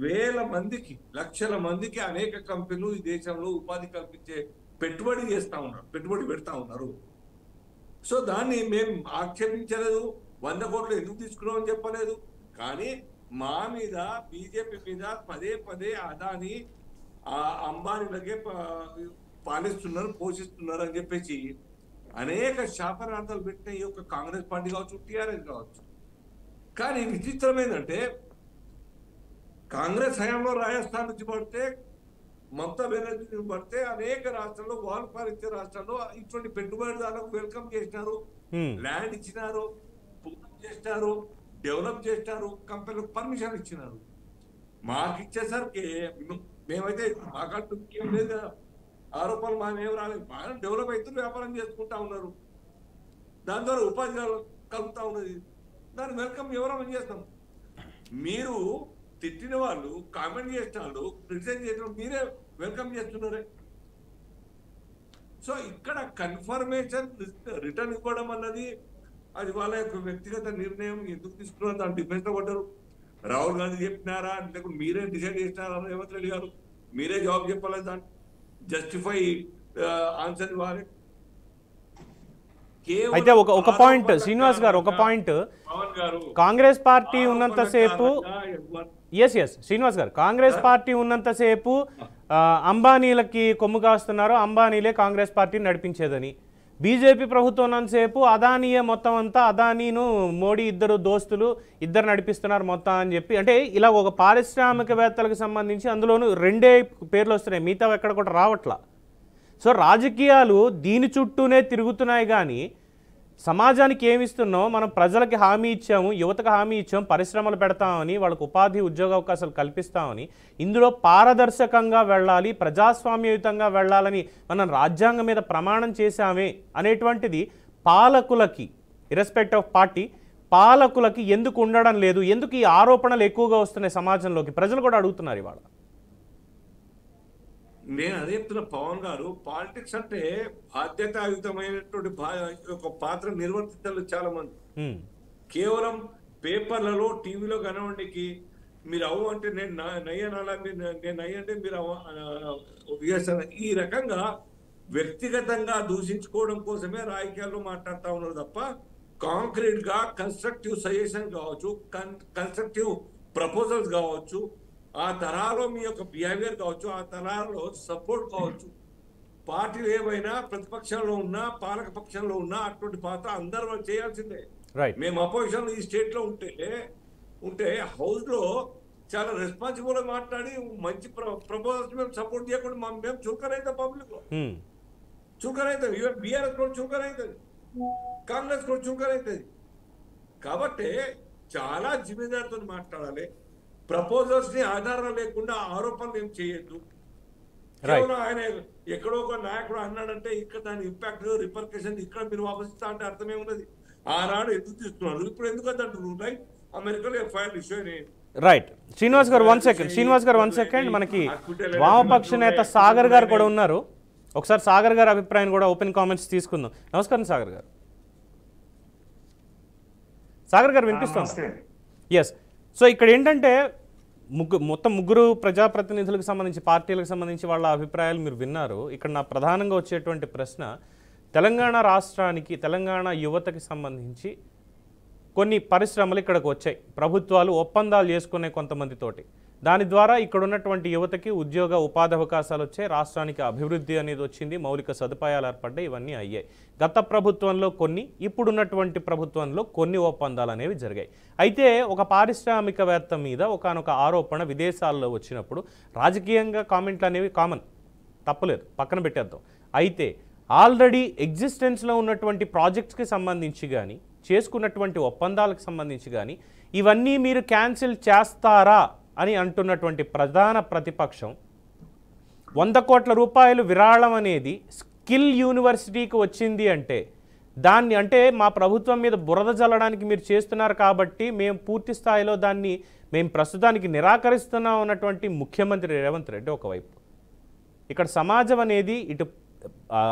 వేల మందికి, లక్షల మందికి అనేక కంపెనీలు ఈ దేశంలో ఉపాధి కల్పించే పెట్టుబడి పెడతా ఉన్నారు. సో దాన్ని మేము ఆక్షేపించలేదు, 100 కోట్లు ఎందుకు తీసుకున్నామని చెప్పలేదు. కానీ మా మీద, బీజేపీ మీద పదే అదాని అంబానీలకే పాలిస్తున్నారు, పోషిస్తున్నారు అని చెప్పేసి అనేక శాపనార్థాలు పెట్టిన ఈ యొక్క కాంగ్రెస్ పార్టీ కావచ్చు, టీఆర్ఎస్ కావచ్చు. కానీ విచిత్రం ఏంటంటే, కాంగ్రెస్ హయాంలో రాజస్థాన్ నుంచి పడితే, మమతా బెనర్జీ నుంచి పడితే అనేక రాష్ట్రాల్లో, వాళ్ళు పాలించే రాష్ట్రాల్లో ఇటువంటి పెట్టుబడిదారులకు వెల్కమ్ చేసినారు, ల్యాండ్ ఇచ్చినారు, చేసినారు, డెవలప్ చేసినారు, కంపెనీలకు పర్మిషన్ ఇచ్చినారు. మాకు ఇచ్చేసరికి మేమైతే మాకంటూ ఏం లేదు, ఆరోపణలు మాకేం రాలేదు. బాగా డెవలప్ అవుతుంది, వ్యాపారం చేసుకుంటా ఉన్నారు, దాని ద్వారా ఉపాధి కలుగుతా ఉన్నది. దాన్ని వెల్కమ్ ఎవరమని చేస్తాం. మీరు తిట్టిన వాళ్ళు, కామెంట్ చేసిన వాళ్ళు, క్రిటిసైజ్ చేసిన మీరే వెల్కమ్ చేస్తున్నారే. సో ఇక్కడ కన్ఫర్మేషన్ రిటర్న్ ఇవ్వడం అన్నది అది వాళ్ళ యొక్క వ్యక్తిగత నిర్ణయం. ఎందుకు తీసుకున్నారు దాన్ని డిఫెన్స్ లో పడ్డారు. రాహుల్ గాంధీ చెప్పినారా లేకపోతే మీరే డిసైడ్ చేసినారా రేవంత్ రెడ్డి గారు? మీరే జవాబు చెప్పాలి. దాన్ని జస్టిఫై ఆన్సర్ ఇవ్వాలి. అయితే ఒక పాయింట్ శ్రీనివాస్ గారు, ఒక పాయింట్, కాంగ్రెస్ పార్టీ ఉన్నంతసేపు శ్రీనివాస్ గారు, కాంగ్రెస్ పార్టీ ఉన్నంతసేపు అంబానీలకి కొమ్ము కాస్తున్నారు, అంబానీలే కాంగ్రెస్ పార్టీని నడిపించేదని. బీజేపీ ప్రభుత్వం ఉన్నంతసేపు అదానీయే మొత్తం అంతా, అదానీను మోడీ ఇద్దరు దోస్తులు ఇద్దరు నడిపిస్తున్నారు మొత్తం అని చెప్పి, అంటే ఇలా ఒక పారిశ్రామికవేత్తలకు సంబంధించి అందులోనూ రెండే పేర్లు వస్తున్నాయి, మిగతా ఎక్కడ కూడా రావట్లా. సో రాజకీయాలు దీని చుట్టూనే తిరుగుతున్నాయి కానీ సమాజానికి ఏమి ఇస్తున్నాం, మనం ప్రజలకి హామీ ఇచ్చాము, యువతకు హామీ ఇచ్చాము, పరిశ్రమలు పెడతామని, వాళ్ళకు ఉపాధి ఉద్యోగ అవకాశాలు కల్పిస్తామని, ఇందులో పారదర్శకంగా వెళ్ళాలి, ప్రజాస్వామ్యయుతంగా వెళ్ళాలని మనం రాజ్యాంగం మీద ప్రమాణం చేశామే అనేటువంటిది పాలకులకి, ఇర్రెస్పెక్ట్ ఆఫ్ పార్టీ, పాలకులకి ఎందుకు ఉండడం లేదు? ఎందుకు ఈ ఆరోపణలు ఎక్కువగా వస్తున్నాయి సమాజంలోకి? ప్రజలు కూడా అడుగుతున్నారు ఇవాళ. నేను అదే చెప్తున్నా పవన్ గారు, పాలిటిక్స్ అంటే బాధ్యతాయుతమైనటువంటి ఒక పాత్ర నిర్వర్తించాలి చాలా మంది. కేవలం పేపర్లలో టీవీలో కనవండికి మీరు అవు అంటే నేను నయ్యనాలా, నేను నయ్యంటే మీరు ఈ రకంగా వ్యక్తిగతంగా దూషించుకోవడం కోసమే రాజకీయాల్లో మాట్లాడుతూ ఉన్నారు తప్ప కాంక్రీట్ గా కన్స్ట్రక్టివ్ సజెషన్ కావచ్చు, కన్స్ట్రక్టివ్ ప్రపోజల్స్ కావచ్చు, ఆ తరాలో మీ యొక్క బిహేవియర్ కావచ్చు, ఆ తరాలో సపోర్ట్ కావచ్చు, పార్టీలు ఏమైనా ప్రతిపక్షంలో ఉన్నా పాలక పక్షంలో ఉన్నా అటువంటి పాత్ర అందరూ చేయాల్సిందే. మేము అపోజిషన్ ఈ స్టేట్ లో ఉంటే హౌస్ లో చాలా రెస్పాన్సిబుల్ గా మాట్లాడి మంచి ప్రపోజల్స్ మేము సపోర్ట్ చేయకుండా మేము చుక్కర్ అవుతాం, పబ్లిక్ లో చుక్కర్ అవుతాం, ఈవెన్ బీఆర్ఎస్ కూడా చుక్కర్ అవుతుంది, కాంగ్రెస్ కూడా చుక్కర్ అవుతుంది. కాబట్టి చాలా జిమ్మేదారితో మాట్లాడాలి. ప్రపోజల్స్ ని ఆధారం లేకుండా ఆరోపణలు ఏం చేయొద్దు. కేవలం ఆయన ఎక్కడో ఒక నాయకుడు అన్నాడంటే ఇక్కడ దాని ఇంపాక్ట్ రిపర్కషన్ ఇక్కడ మీరు వాపసిస్తా అంటే అర్థమే ఉన్నది. ఆనాడు ఎందుకు తీసుకున్నారు, ఇప్పుడు ఎందుకు అంటున్నారు? రైట్, అమెరికాలో ఎఫ్ఐఆర్ ఇష్యూ అయినాయి. రైట్. శ్రీనివాస్ గారు వన్ సెకండ్, మనకి వామపక్ష నేత సాగర్ గారు కూడా ఉన్నారు. ఒకసారి సాగర్ గారి అభిప్రాయం కూడా ఓపెన్ కామెంట్స్ తీసుకుందాం. నమస్కారం సాగర్ గారు. సాగర్ గారు వినిపిస్తుంది? ఎస్. సో ఇక్కడ ఏంటంటే మొత్తం ముగ్గురు ప్రజాప్రతినిధులకు సంబంధించి, పార్టీలకు సంబంధించి వాళ్ళ అభిప్రాయాలు మీరు విన్నారు. ఇక్కడ నా ప్రధానంగా వచ్చేటువంటి ప్రశ్న, తెలంగాణ రాష్ట్రానికి, తెలంగాణ యువతకి సంబంధించి కొన్ని పరిశ్రమలు ఇక్కడికి వచ్చాయి, ప్రభుత్వాలు ఒప్పందాలు చేసుకునే కొంతమందితోటి, దాని ద్వారా ఇక్కడ ఉన్నటువంటి యువతకి ఉద్యోగ ఉపాధి అవకాశాలు వచ్చాయి, రాష్ట్రానికి అభివృద్ధి అనేది వచ్చింది, మౌలిక సదుపాయాలు ఏర్పడ్డాయి, ఇవన్నీ అయ్యాయి. గత ప్రభుత్వంలో కొన్ని, ఇప్పుడున్నటువంటి ప్రభుత్వంలో కొన్ని ఒప్పందాలు అనేవి జరిగాయి. అయితే ఒక పారిశ్రామికవేత్త మీద ఒకానొక ఆరోపణ విదేశాల్లో వచ్చినప్పుడు రాజకీయంగా కామెంట్లు అనేవి కామన్, తప్పలేదు, పక్కన పెట్టేద్దాం. అయితే ఆల్రెడీ ఎగ్జిస్టెన్స్లో ఉన్నటువంటి ప్రాజెక్ట్స్కి సంబంధించి కానీ, చేసుకున్నటువంటి ఒప్పందాలకు సంబంధించి కానీ, ఇవన్నీ మీరు క్యాన్సిల్ చేస్తారా అని అంటున్నటువంటి ప్రధాన ప్రతిపక్షం 100 కోట్ల రూపాయలు విరాళం అనేది స్కిల్ యూనివర్సిటీకి వచ్చింది అంటే దాన్ని, అంటే మా ప్రభుత్వం మీద బురద జల్లడానికి మీరు చేస్తున్నారు కాబట్టి మేము పూర్తి స్థాయిలో దాన్ని మేము ప్రస్తుతానికి నిరాకరిస్తున్నాం అన్నటువంటి ముఖ్యమంత్రి రేవంత్ రెడ్డి ఒకవైపు. ఇక్కడ సమాజం అనేది ఇటు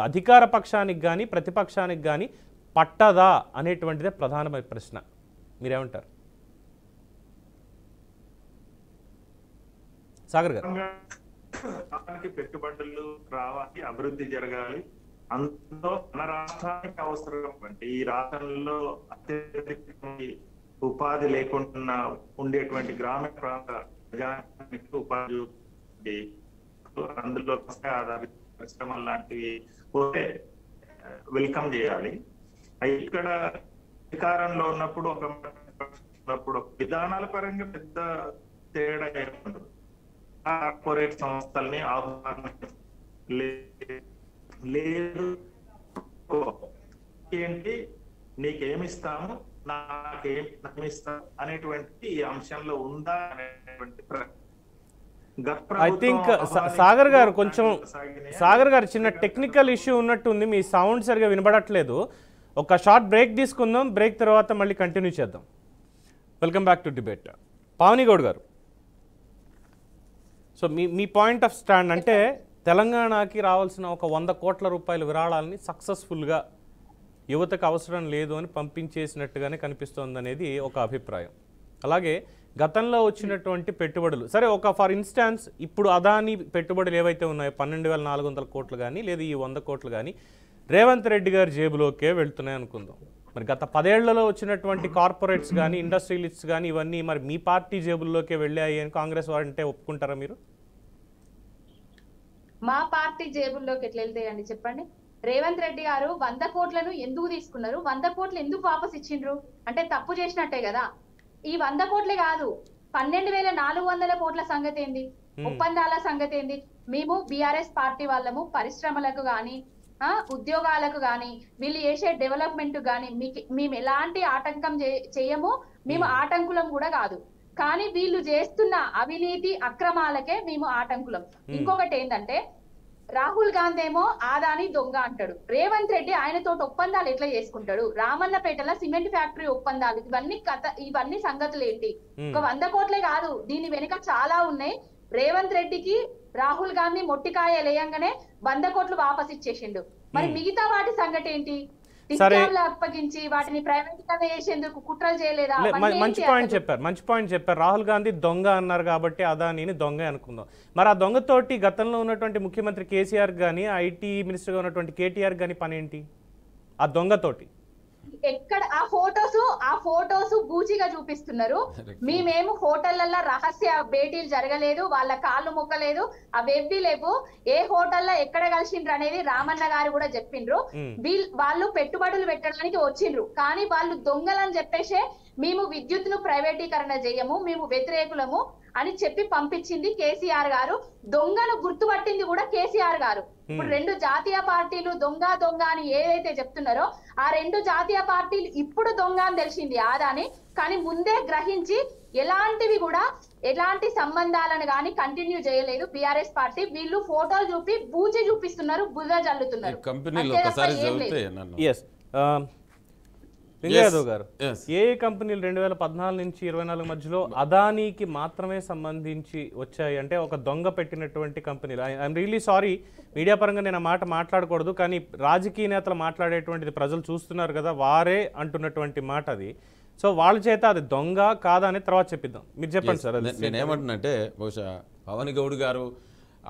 అధికార పక్షానికి కానీ ప్రతిపక్షానికి కానీ పట్టదా అనేటువంటిదే ప్రధానమైన ప్రశ్న. మీరేమంటారు సాగర్ గారు? పెట్టుబడులు రావాలి, అభివృద్ధి జరగాలి, అందులో మన రాష్ట్రానికి అవసరం. అంటే ఈ రాష్ట్రంలో అత్యధిక ఉపాధి లేకుండా ఉండేటువంటి గ్రామీణ ప్రాంత ప్రజానికి ఉపాధి, అందులో ఆధారిత పరిశ్రమలు లాంటివి పోతే వెల్కమ్ చేయాలి. ఇక్కడ అధికారంలో ఉన్నప్పుడు ఒక విధానాల పరంగా పెద్ద తేడా ఏముండదు. కార్పొరేట్ సంస్థల్ని ఆహ్వానం లేదు, ఏంటి నీకేమిస్తాము, నాకేమిస్తాము అనేటువంటి ఈ అంశంలో ఉందా అనేటువంటి ఐ థింక్ సాగర్ గారు కొంచెం, సాగర్ గారు చిన్న టెక్నికల్ ఇష్యూ ఉన్నట్టుంది, మీ సౌండ్ సరిగా వినబడట్లేదు. ఒక షార్ట్ బ్రేక్ తీసుకుందాం, బ్రేక్ తర్వాత మళ్ళీ కంటిన్యూ చేద్దాం. Welcome back to debate. Pavani Goud garu, so మీ పాయింట్ ఆఫ్ స్టాండ్ అంటే తెలంగాణకి రావాల్సిన ఒక 100 కోట్ల రూపాయల విరాళాలని సక్సెస్ఫుల్గా యువతకు అవసరం లేదు అని పంపించేసినట్టుగానే కనిపిస్తోంది అనేది ఒక అభిప్రాయం. అలాగే గతంలో వచ్చినటువంటి పెట్టుబడులు సరే, ఒక ఫర్ ఇన్స్టాన్స్ ఇప్పుడు అదాని పెట్టుబడులు ఏవైతే ఉన్నాయో 12,400 కోట్లు కానీ లేదా ఈ 100 కోట్లు కానీ రేవంత్ రెడ్డి గారి జేబులోకే వెళ్తున్నాయి అనుకుందాం. మరి గత 10 ఏళ్లలో వచ్చినటువంటి కార్పొరేట్స్ కానీ ఇండస్ట్రియలిస్ట్స్ కానీ ఇవన్నీ మరి మీ పార్టీ జేబుల్లోకే వెళ్ళాయి అని కాంగ్రెస్ వారంటే ఒప్పుకుంటారా మీరు? మా పార్టీ జేబుల్లోకి ఎట్లా వెళ్తాయండి చెప్పండి? రేవంత్ రెడ్డి గారు 100 కోట్లను ఎందుకు తీసుకున్నారు? 100 కోట్లు ఎందుకు వాపస్ ఇచ్చిండ్రు? అంటే తప్పు చేసినట్టే కదా. ఈ 100 కోట్లే కాదు, 12,400 కోట్ల సంగతి ఏంది? ఒప్పందాల సంగతి ఏంది? మేము బీఆర్ఎస్ పార్టీ వాళ్ళము పరిశ్రమలకు గాని ఉద్యోగాలకు గాని వీళ్ళు చేసే డెవలప్మెంట్ గాని మేము ఎలాంటి ఆటంకం చేయము, మేము ఆటంకులం కూడా కాదు. కానీ వీళ్ళు చేస్తున్న అవినీతి అక్రమాలకే మేము ఆటంకులం. ఇంకొకటి ఏంటంటే రాహుల్ గాంధీ ఏమో ఆదాని దొంగ అంటాడు, రేవంత్ రెడ్డి ఆయనతో ఒప్పందాలు ఎట్లా చేసుకుంటాడు? రామన్నపేటలో సిమెంట్ ఫ్యాక్టరీ ఒప్పందాలు, ఇవన్నీ సంగతులు ఏంటి? ఒక 100 కోట్లే కాదు, దీని వెనుక చాలా ఉన్నాయి. రేవంత్ రెడ్డికి రాహుల్ గాంధీ మొట్టికాయ లేయంగానే 100 కోట్లు వాపస్ ఇచ్చేసిండు. మరి మిగతా వాటి సంగతి ఏంటి? అప్పగించి వాటిని ప్రైవేటీకరణ చేసేందుకు కుట్రలు చేయలేదా? మంచి పాయింట్ చెప్పారు. రాహుల్ గాంధీ దొంగ అన్నారు కాబట్టి అదానిని దొంగ అనుకుందాం. మరి ఆ దొంగతోటి గతంలో ఉన్నటువంటి ముఖ్యమంత్రి కేసీఆర్ కానీ ఐటీ మినిస్టర్గా ఉన్నటువంటి కేటీఆర్ కానీ పని ఏంటి? ఆ దొంగతోటి ఎక్కడ ఆ ఫోటోస్ గూచిగా చూపిస్తున్నారు. మేమేమో హోటళ్లలో రహస్య భేటీలు జరగలేదు, వాళ్ళ కాళ్ళు మొక్కలేదు, అవేవి లేవు. ఏ హోటల్లో ఎక్కడ కలిసిండ్రు అనేది రామన్న గారు కూడా చెప్పిండ్రు. వాళ్ళు పెట్టుబడులు పెట్టడానికి వచ్చిండ్రు, కానీ వాళ్ళు దొంగలని చెప్పేసే మేము విద్యుత్ ను ప్రైవేటీకరణ చేయము, మేము వ్యతిరేకులము అని చెప్పి పంపించింది కేసీఆర్ గారు. దొంగను గుర్తుపట్టింది కూడా కేసీఆర్ గారు. ఇప్పుడు 2 జాతీయ పార్టీలు దొంగ దొంగ అని ఏదైతే చెప్తున్నారో ఆ 2 జాతీయ పార్టీలు ఇప్పుడు దొంగ అని తెలిసింది ఆదాని. కానీ ముందే గ్రహించి ఎలాంటి సంబంధాలను కానీ కంటిన్యూ చేయలేదు బీఆర్ఎస్ పార్టీ. వీళ్ళు ఫోటోలు చూపి బూచి చూపిస్తున్నారు, బురద జల్లుతున్నారు. లింగయాదవ్ గారు, ఏ కంపెనీలు 2014 నుంచి 24 మధ్యలో అదానీకి మాత్రమే సంబంధించి వచ్చాయి అంటే ఒక దొంగ పెట్టినటువంటి కంపెనీలు? ఐఎమ్ రియలీ సారీ, మీడియా పరంగా నేను ఆ మాట మాట్లాడకూడదు, కానీ రాజకీయ నేతలు మాట్లాడేటువంటిది ప్రజలు చూస్తున్నారు కదా, వారే అంటున్నటువంటి మాట అది. సో వాళ్ళ చేత అది దొంగ కాదా అని తర్వాత చెప్పిద్దాం. మీరు చెప్పండి సార్. నేనేమంటున్నంటే బహుశా పవన్ గౌడ్ గారు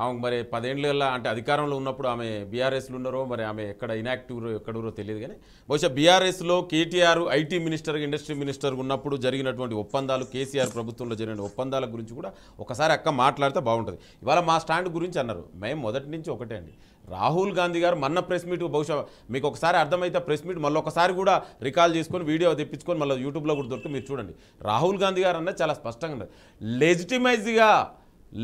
ఆమె మరి 10 ఏళ్ళ అంటే అధికారంలో ఉన్నప్పుడు ఆమె బీఆర్ఎస్లో ఉన్నారో మరి ఆమె ఎక్కడ ఇనాక్టివ్ ఎక్కడూరో తెలియదు, కానీ బహుశా బీఆర్ఎస్లో KTR IT minister industry minister ఉన్నప్పుడు జరిగినటువంటి ఒప్పందాలు, కేసీఆర్ ప్రభుత్వంలో జరిగిన ఒప్పందాల గురించి కూడా ఒకసారి అక్క మాట్లాడితే బాగుంటుంది. ఇవాళ మా స్టాండ్ గురించి అన్నారు, మేము మొదటి నుంచి ఒకటే అండి. రాహుల్ గాంధీ గారు మొన్న ప్రెస్ మీట్, బహుశా మీకు ఒకసారి అర్థమైతే ప్రెస్ మీట్ మళ్ళీ ఒకసారి కూడా రికాల్ చేసుకొని వీడియో తెప్పించుకొని మళ్ళీ యూట్యూబ్లో కూడా దొరికితే మీరు చూడండి. రాహుల్ గాంధీ గారు అన్నది చాలా స్పష్టంగా ఉన్నారు.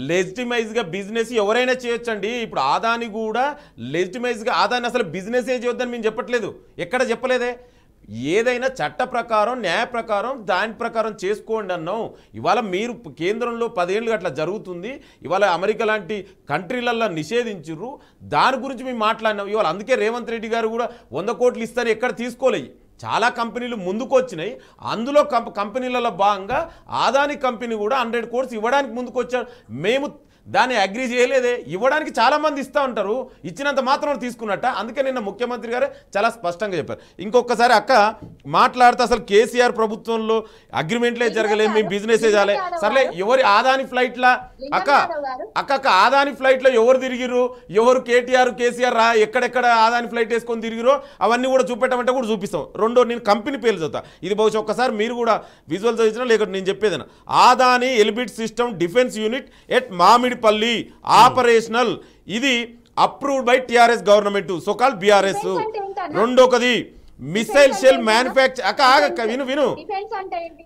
లెజిటిమైజ్గా బిజినెస్ ఎవరైనా చేయొచ్చండి. ఇప్పుడు ఆదాని కూడా లెజిటిమైజ్గా, ఆదాని అసలు బిజినెస్ చేయొద్దని మేము చెప్పట్లేదు, ఎక్కడ చెప్పలేదే. ఏదైనా చట్ట ప్రకారం న్యాయ ప్రకారం దాని ప్రకారం చేసుకోండి అన్నాం. ఇవాళ మీరు కేంద్రంలో 10 ఏళ్ళు అట్లా జరుగుతుంది, ఇవాళ అమెరికా లాంటి కంట్రీలల్లో నిషేధించుర్రు, దాని గురించి మేము మాట్లాడినాం. ఇవాళ అందుకే రేవంత్ రెడ్డి గారు కూడా 100 కోట్లు ఇస్తారు ఎక్కడ తీసుకోలేదు. చాలా కంపెనీలు ముందుకు వచ్చినాయి, అందులో కంపెనీలలో భాగంగా ఆదాని కంపెనీ కూడా 100 కోట్స్ ఇవ్వడానికి ముందుకు వచ్చారు. మేము దాన్ని అగ్రీ చేయలేదే, ఇవ్వడానికి చాలామంది ఇస్తూ ఉంటారు, ఇచ్చినంత మాత్రం తీసుకున్నట్ట. అందుకే నిన్న ముఖ్యమంత్రి గారు చాలా స్పష్టంగా చెప్పారు. ఇంకొకసారి అక్క మాట్లాడితే అసలు కేసీఆర్ ప్రభుత్వంలో అగ్రిమెంట్లే జరగలేదు, మేము బిజినెసే చేయాలి. సర్లే, ఎవరి ఆదాని ఫ్లైట్లా అక్క ఆదాని ఫ్లైట్లో ఎవరు తిరిగిరు, ఎవరు కేటీఆర్ కేసీఆర్ ఎక్కడెక్కడ ఆదాని ఫ్లైట్ వేసుకొని తిరిగిరో అవన్నీ కూడా చూపెట్టమంటే కూడా చూపిస్తాం. రెండో నేను కంపెనీ పేర్లు చదువుతా, ఇది బహుశా ఒక్కసారి మీరు కూడా విజువల్ చదివించినా లేకపోతే నేను చెప్పేదన్నా. Adani Elbit system defence unit at Mamidipalli operational, ఇది approved by TRS government, so called BRS. రెండోకది మిసైల్ షెల్ మ్యానుఫ్యాక్చర్. అక్క విను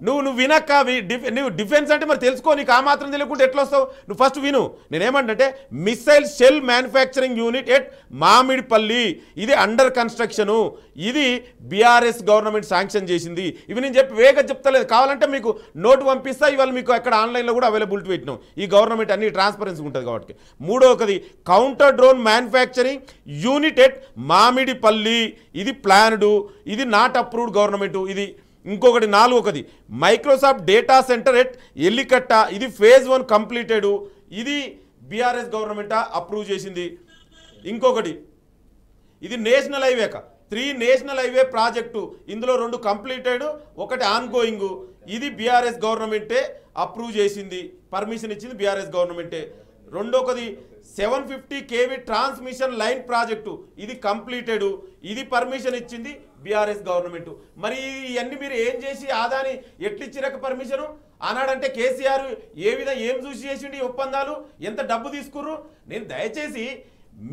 నువ్వు వినక్క, నువ్వు డిఫెన్స్ అంటే మరి తెలుసుకో, నీకు ఆ మాత్రం తెలియకుండా ఎట్లా వస్తావు? నువ్వు ఫస్ట్ విను. నేనేమంటే missile shell manufacturing unit at Mamidipalli, ఇది అండర్ కన్స్ట్రక్షను, ఇది బీఆర్ఎస్ గవర్నమెంట్ శాంక్షన్ చేసింది. ఇవి నేను వేగం చెప్తలేదు, కావాలంటే మీకు నోటు పంపిస్తా, ఇవాళ మీకు అక్కడ ఆన్లైన్లో కూడా అవైలబిలిటీ పెట్టినాం. ఈ గవర్నమెంట్ అన్ని ట్రాన్స్పరెన్సీ ఉంటుంది కాబట్టి. మూడోకది counter drone manufacturing unit at Mamidipalli, ఇది ప్లాన్డ్, ఇది నాట్ అప్రూవ్డ్ గవర్నమెంట్. ఇది ఇంకొకటి నాలుగోకది Microsoft data centre at Ellikatta, ఇది ఫేజ్ 1 కంప్లీటెడ్, ఇది బీఆర్ఎస్ గవర్నమెంట్ అప్రూవ్ చేసింది. ఇంకొకటి ఇది నేషనల్ హైవేక 3 నేషనల్ హైవే ప్రాజెక్టు, ఇందులో 2 కంప్లీటెడ్, ఒకటి ఆన్ గోయింగ్. ఇది బీఆర్ఎస్ గవర్నమెంటే అప్రూవ్ చేసింది, పర్మిషన్ ఇచ్చింది బీఆర్ఎస్ గవర్నమెంటే. రెండోకది 750 kV ట్రాన్స్మిషన్ లైన్ ప్రాజెక్టు, ఇది కంప్లీటెడ్, ఇది పర్మిషన్ ఇచ్చింది బీఆర్ఎస్ గవర్నమెంట్. మరి ఇవన్నీ మీరు ఏం చేసి ఆదాని ఎట్లిచ్చిరక పర్మిషను అన్నాడంటే కేసీఆర్ ఏ విధంగా ఏం చూసి చేసిండి ఒప్పందాలు, ఎంత డబ్బు తీసుకుర్రు? నేను దయచేసి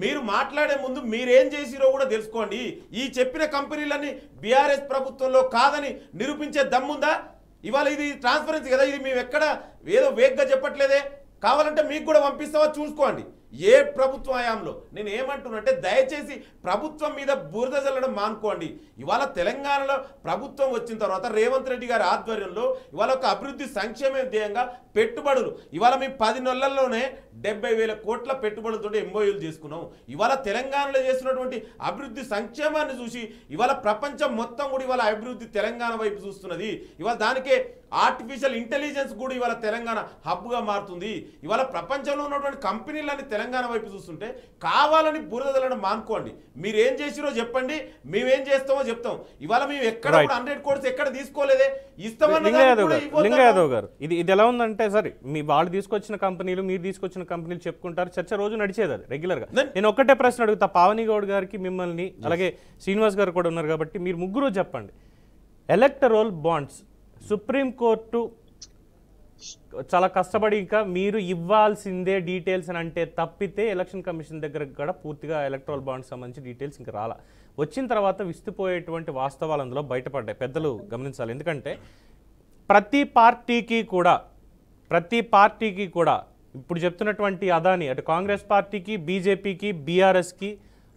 మీరు మాట్లాడే ముందు మీరేం చేసిరో కూడా తెలుసుకోండి. ఈ చెప్పిన కంపెనీలన్నీ బీఆర్ఎస్ ప్రభుత్వంలో కాదని నిరూపించే దమ్ముందా? ఇవాళ ఇది ట్రాన్స్పరెన్సీ కదా, ఇది మేము ఎక్కడ ఏదో వేగ్గా చెప్పట్లేదే. కావాలంటే మీకు కూడా పంపిస్తావా చూసుకోండి ఏ ప్రభుత్వ హయాంలో. నేను ఏమంటున్నానంటే దయచేసి ప్రభుత్వం మీద బురద జల్లడం మానుకోండి. ఇవాళ తెలంగాణలో ప్రభుత్వం వచ్చిన తర్వాత రేవంత్ రెడ్డి గారి ఆధ్వర్యంలో ఇవాళ ఒక అభివృద్ధి సంక్షేమ ధ్యేయంగా పెట్టుబడులు, ఇవాళ మేము 10 నెలల్లోనే 70,000 కోట్ల పెట్టుబడులతో ఎంఓయూలు చేసుకున్నాం. ఇవాళ తెలంగాణలో చేస్తున్నటువంటి అభివృద్ధి సంక్షేమాన్ని చూసి ఇవాళ ప్రపంచం మొత్తం కూడా ఇవాళ అభివృద్ధి తెలంగాణ వైపు చూస్తున్నది. ఇవాళ దానికే ఆర్టిఫిషియల్ ఇంటెలిజెన్స్ కూడా ఇవాళ తెలంగాణ హబ్గా మారుతుంది. ఇవాళ ప్రపంచంలో ఉన్నటువంటి కంపెనీలన్నీ తెలంగాణ వైపు చూస్తుంటే కావాలని బురదలను మానుకోండి. మీరేం చేసిరో చెప్పండి, మేమేం చేస్తామో చెప్తాం. ఇవాళ మేము ఎక్కడ 100 కోట్స్ ఎక్కడ తీసుకోలేదే, లింగయాదవ్ గారు ఇది ఎలా ఉందంటే సరే మీ వాళ్ళు తీసుకొచ్చిన కంపెనీలు మీరు తీసుకొచ్చిన కంపెనీలు చెప్పుకుంటారు, చర్చ రోజు నడిచేది అది రెగ్యులర్ గా. నేను ఒక్కటే ప్రశ్న అడుగుతా పావని గౌడ్ గారికి, మిమ్మల్ని, అలాగే శ్రీనివాస్ గారు కూడా ఉన్నారు కాబట్టి మీరు ముగ్గురు చెప్పండి. ఎలక్టరల్ బాండ్స్ సుప్రీంకోర్టు చాలా కష్టపడి ఇంకా మీరు ఇవ్వాల్సిందే డీటెయిల్స్ అని అంటే తప్పితే ఎలక్షన్ కమిషన్ దగ్గర కూడా పూర్తిగా ఎలక్టరల్ బాండ్స్ సంబంధించి డీటెయిల్స్ ఇంకా రాలా. వచ్చిన తర్వాత విస్తుపోయేటువంటి వాస్తవాలు అందులో బయటపడ్డాయి. పెద్దలు గమనించాలి. ఎందుకంటే ప్రతి పార్టీకి కూడా ఇప్పుడు చెప్తున్నటువంటి అదాని అటు కాంగ్రెస్ పార్టీకి, బీజేపీకి, బీఆర్ఎస్కి,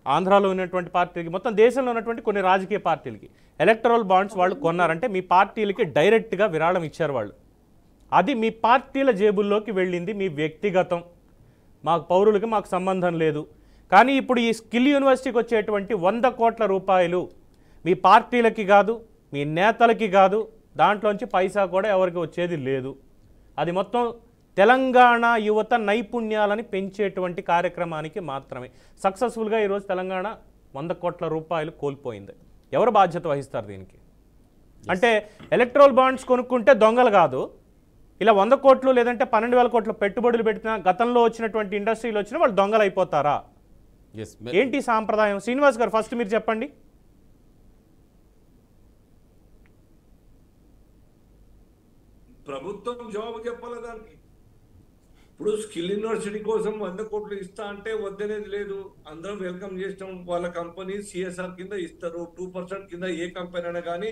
ఆంధ్రాలో ఉన్నటువంటి పార్టీలకి, మొత్తం దేశంలో ఉన్నటువంటి కొన్ని రాజకీయ పార్టీలకి ఎలక్టరల్ బాండ్స్ వాళ్ళు కొన్నారంటే మీ పార్టీలకి డైరెక్ట్గా విరాళం ఇచ్చారు వాళ్ళు. అది మీ పార్టీల జేబుల్లోకి వెళ్ళింది, మీ వ్యక్తిగతం, మాకు పౌరులకి మాకు సంబంధం లేదు. కానీ ఇప్పుడు ఈ స్కిల్ యూనివర్సిటీకి వచ్చేటువంటి 100 కోట్ల రూపాయలు మీ పార్టీలకి కాదు, మీ నేతలకి కాదు, దాంట్లోంచి పైసా కూడా ఎవరికి వచ్చేది లేదు. అది మొత్తం తెలంగాణ యువత నైపుణ్యాలని పెంచేటువంటి కార్యక్రమానికి మాత్రమే. సక్సెస్ఫుల్గా ఈరోజు తెలంగాణ 100 కోట్ల రూపాయలు కోల్పోయింది. ఎవరు బాధ్యత వహిస్తారు దీనికి? అంటే ఎలక్ట్రల్ బాండ్స్ కొనుక్కుంటే దొంగలు కాదు, ఇలా 100 కోట్లు లేదంటే 12,000 కోట్ల పెట్టుబడులు పెట్టిన గతంలో వచ్చినటువంటి ఇండస్ట్రీలు వచ్చిన వాళ్ళు దొంగలు అయిపోతారా? ఏంటి సాంప్రదాయం? శ్రీనివాస్ గారు ఫస్ట్ మీరు చెప్పండి. ప్రభుత్వం జవాబు చెప్పాలి దానికి. ఇప్పుడు స్కిల్ యూనివర్సిటీ కోసం 100 కోట్లు ఇస్తా అంటే వద్దనేది లేదు, అందరం వెల్కమ్ చేస్తాం. వాళ్ళ కంపెనీ సిఎస్ఆర్ కింద ఇస్తారు, 2% కింద ఏ కంపెనీ అయినా కానీ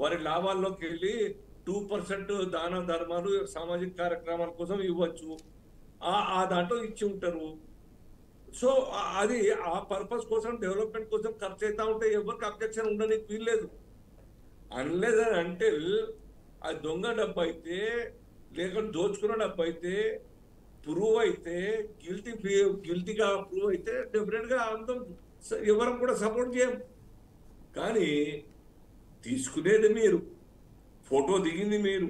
వారి లాభాల్లోకి వెళ్ళి 2% దాన ధర్మాలు సామాజిక కార్యక్రమాల కోసం ఇవ్వచ్చు. ఆ దాంట్లో ఇచ్చి ఉంటారు. సో అది ఆ పర్పస్ కోసం, డెవలప్మెంట్ కోసం ఖర్చు అవుతా ఉంటే ఎవరికి అబ్జెక్షన్ ఉండడానికి వీల్లేదు. అన్లెస్ అని అంటే అది దొంగ డబ్బు అయితే, లేకపోతే దోచుకున్న డబ్బు అయితే, ప్రూవ్ అయితే, గిల్టీగా ప్రూవ్ అయితే డెఫినెట్గా అందరం ఎవరం కూడా సపోర్ట్ చేయం. కానీ తీసుకునేది మీరు, ఫోటో దిగింది మీరు,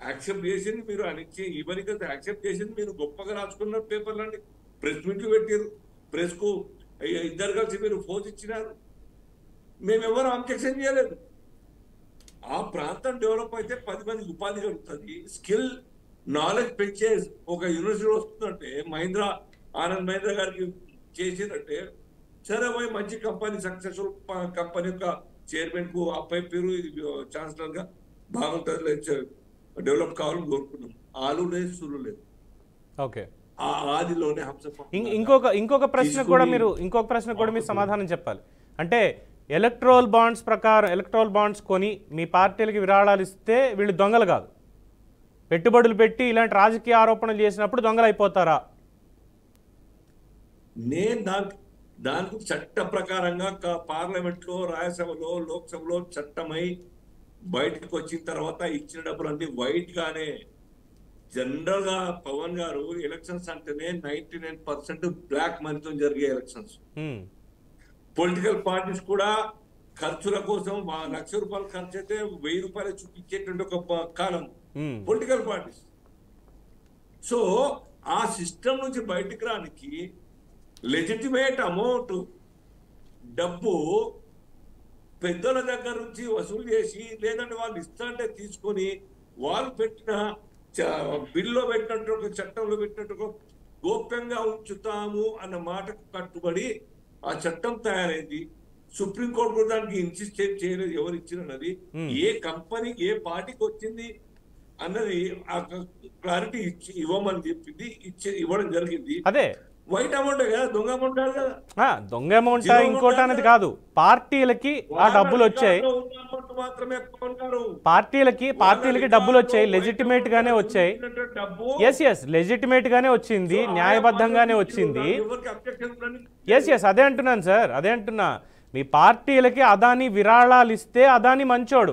యాక్సెప్ట్ చేసింది మీరు, అనిచ్చి ఇవన్నీ కదా యాక్సెప్ట్ చేసింది మీరు. గొప్పగా రాసుకున్న పేపర్లన్నీ ప్రెస్ మీట్లు పెట్టారు, ప్రెస్కు 2 కలిసి మీరు ఫోజ్ ఇచ్చినారు. మేమెవరు అబ్జెక్షన్ చేయలేదు. ఆ ప్రాంతం డెవలప్ అయితే 10 మందికి ఉపాధి కలుగుతుంది. స్కిల్ నాలెడ్జ్ పెంచే ఒక యూనివర్సిటీ వస్తుందంటే ఆనంద్ మహీంద్రా గారికి చేసినట్టే సరే పోయి మంచి కంపెనీ, సక్సెస్ఫుల్ కంపెనీ యొక్క చైర్మన్ కు అప్పయ్యారు, ఛాన్సలర్ గా బాగుంటుంది, డెవలప్ కావాలని కోరుకున్నాం. ఆలు లేదు, సులు లేదు. ఓకే, ఆదిలోనే ఇంకొక ప్రశ్న కూడా మీరు సమాధానం చెప్పాలి. అంటే ఎలక్ట్రల్ బాండ్స్ ప్రకారం ఎలక్ట్రల్ బాండ్స్ కొని మీ పార్టీలకి విరాళాలు ఇస్తే వీళ్ళు దొంగలు కాదు, పెట్టుబడులు పెట్టి ఇలాంటి రాజకీయ ఆరోపణలు చేసినప్పుడు దొంగలు అయిపోతారా? నేను దానికి చట్ట ప్రకారంగా పార్లమెంట్ లో, రాజ్యసభలో, లోక్సభలో చట్టమై బయటకు వచ్చిన తర్వాత ఇచ్చిన డబ్బులన్నీ వైట్ గానే. జనరల్ గా పవన్ గారు ఎలక్షన్స్ అంటేనే 99% బ్లాక్ మనీతో జరిగే ఎలక్షన్స్. పొలిటికల్ పార్టీస్ కూడా ఖర్చుల కోసం ₹1,00,000 ఖర్చు అయితే ₹1,000 చూపించేటువంటి ఒక కాలం పొలిటికల్ పార్టీస్. సో ఆ సిస్టమ్ నుంచి బయటికి రానికి లెజిటిమేట్ అమౌంట్ డబ్బు పెద్దల దగ్గర నుంచి వసూలు చేసి లేదంటే వాళ్ళు ఇస్తాంటే తీసుకొని వాళ్ళు పెట్టిన బిల్లో పెట్టినట్టు ఒక చట్టంలో పెట్టినట్టు గోప్యంగా ఉంచుతాము అన్న మాటకు కట్టుబడి ఆ చట్టం తయారైంది. సుప్రీంకోర్టు కూడా దానికి ఇన్సిస్టేట్ చేయలేదు ఎవరు ఇచ్చినది, ఏ కంపెనీ ఏ పార్టీకి వచ్చింది అన్నది ఆ క్లారిటీ ఇవ్వమని చెప్పింది, ఇవ్వడం జరిగింది. అదే వైట్ అమౌంట్ కదా, దొంగ అమౌంట్ కాదు కదా. దొంగ అమౌంట్ ఇంకోటి అనేది కాదు, పార్టీలకి ఆ డబ్బులు వచ్చాయి, పార్టీలకి డబ్బులు వచ్చాయి, లెజిటిమేట్ గానే వచ్చాయి. ఎస్ లెజిటిమేట్ గానే వచ్చింది, న్యాయబద్ధంగానే వచ్చింది. ఎస్ అదే అంటున్నాను సార్, అదే అంటున్నా. మీ పార్టీలకి అదాని విరాళాలు ఇస్తే అదాని మంచోడు,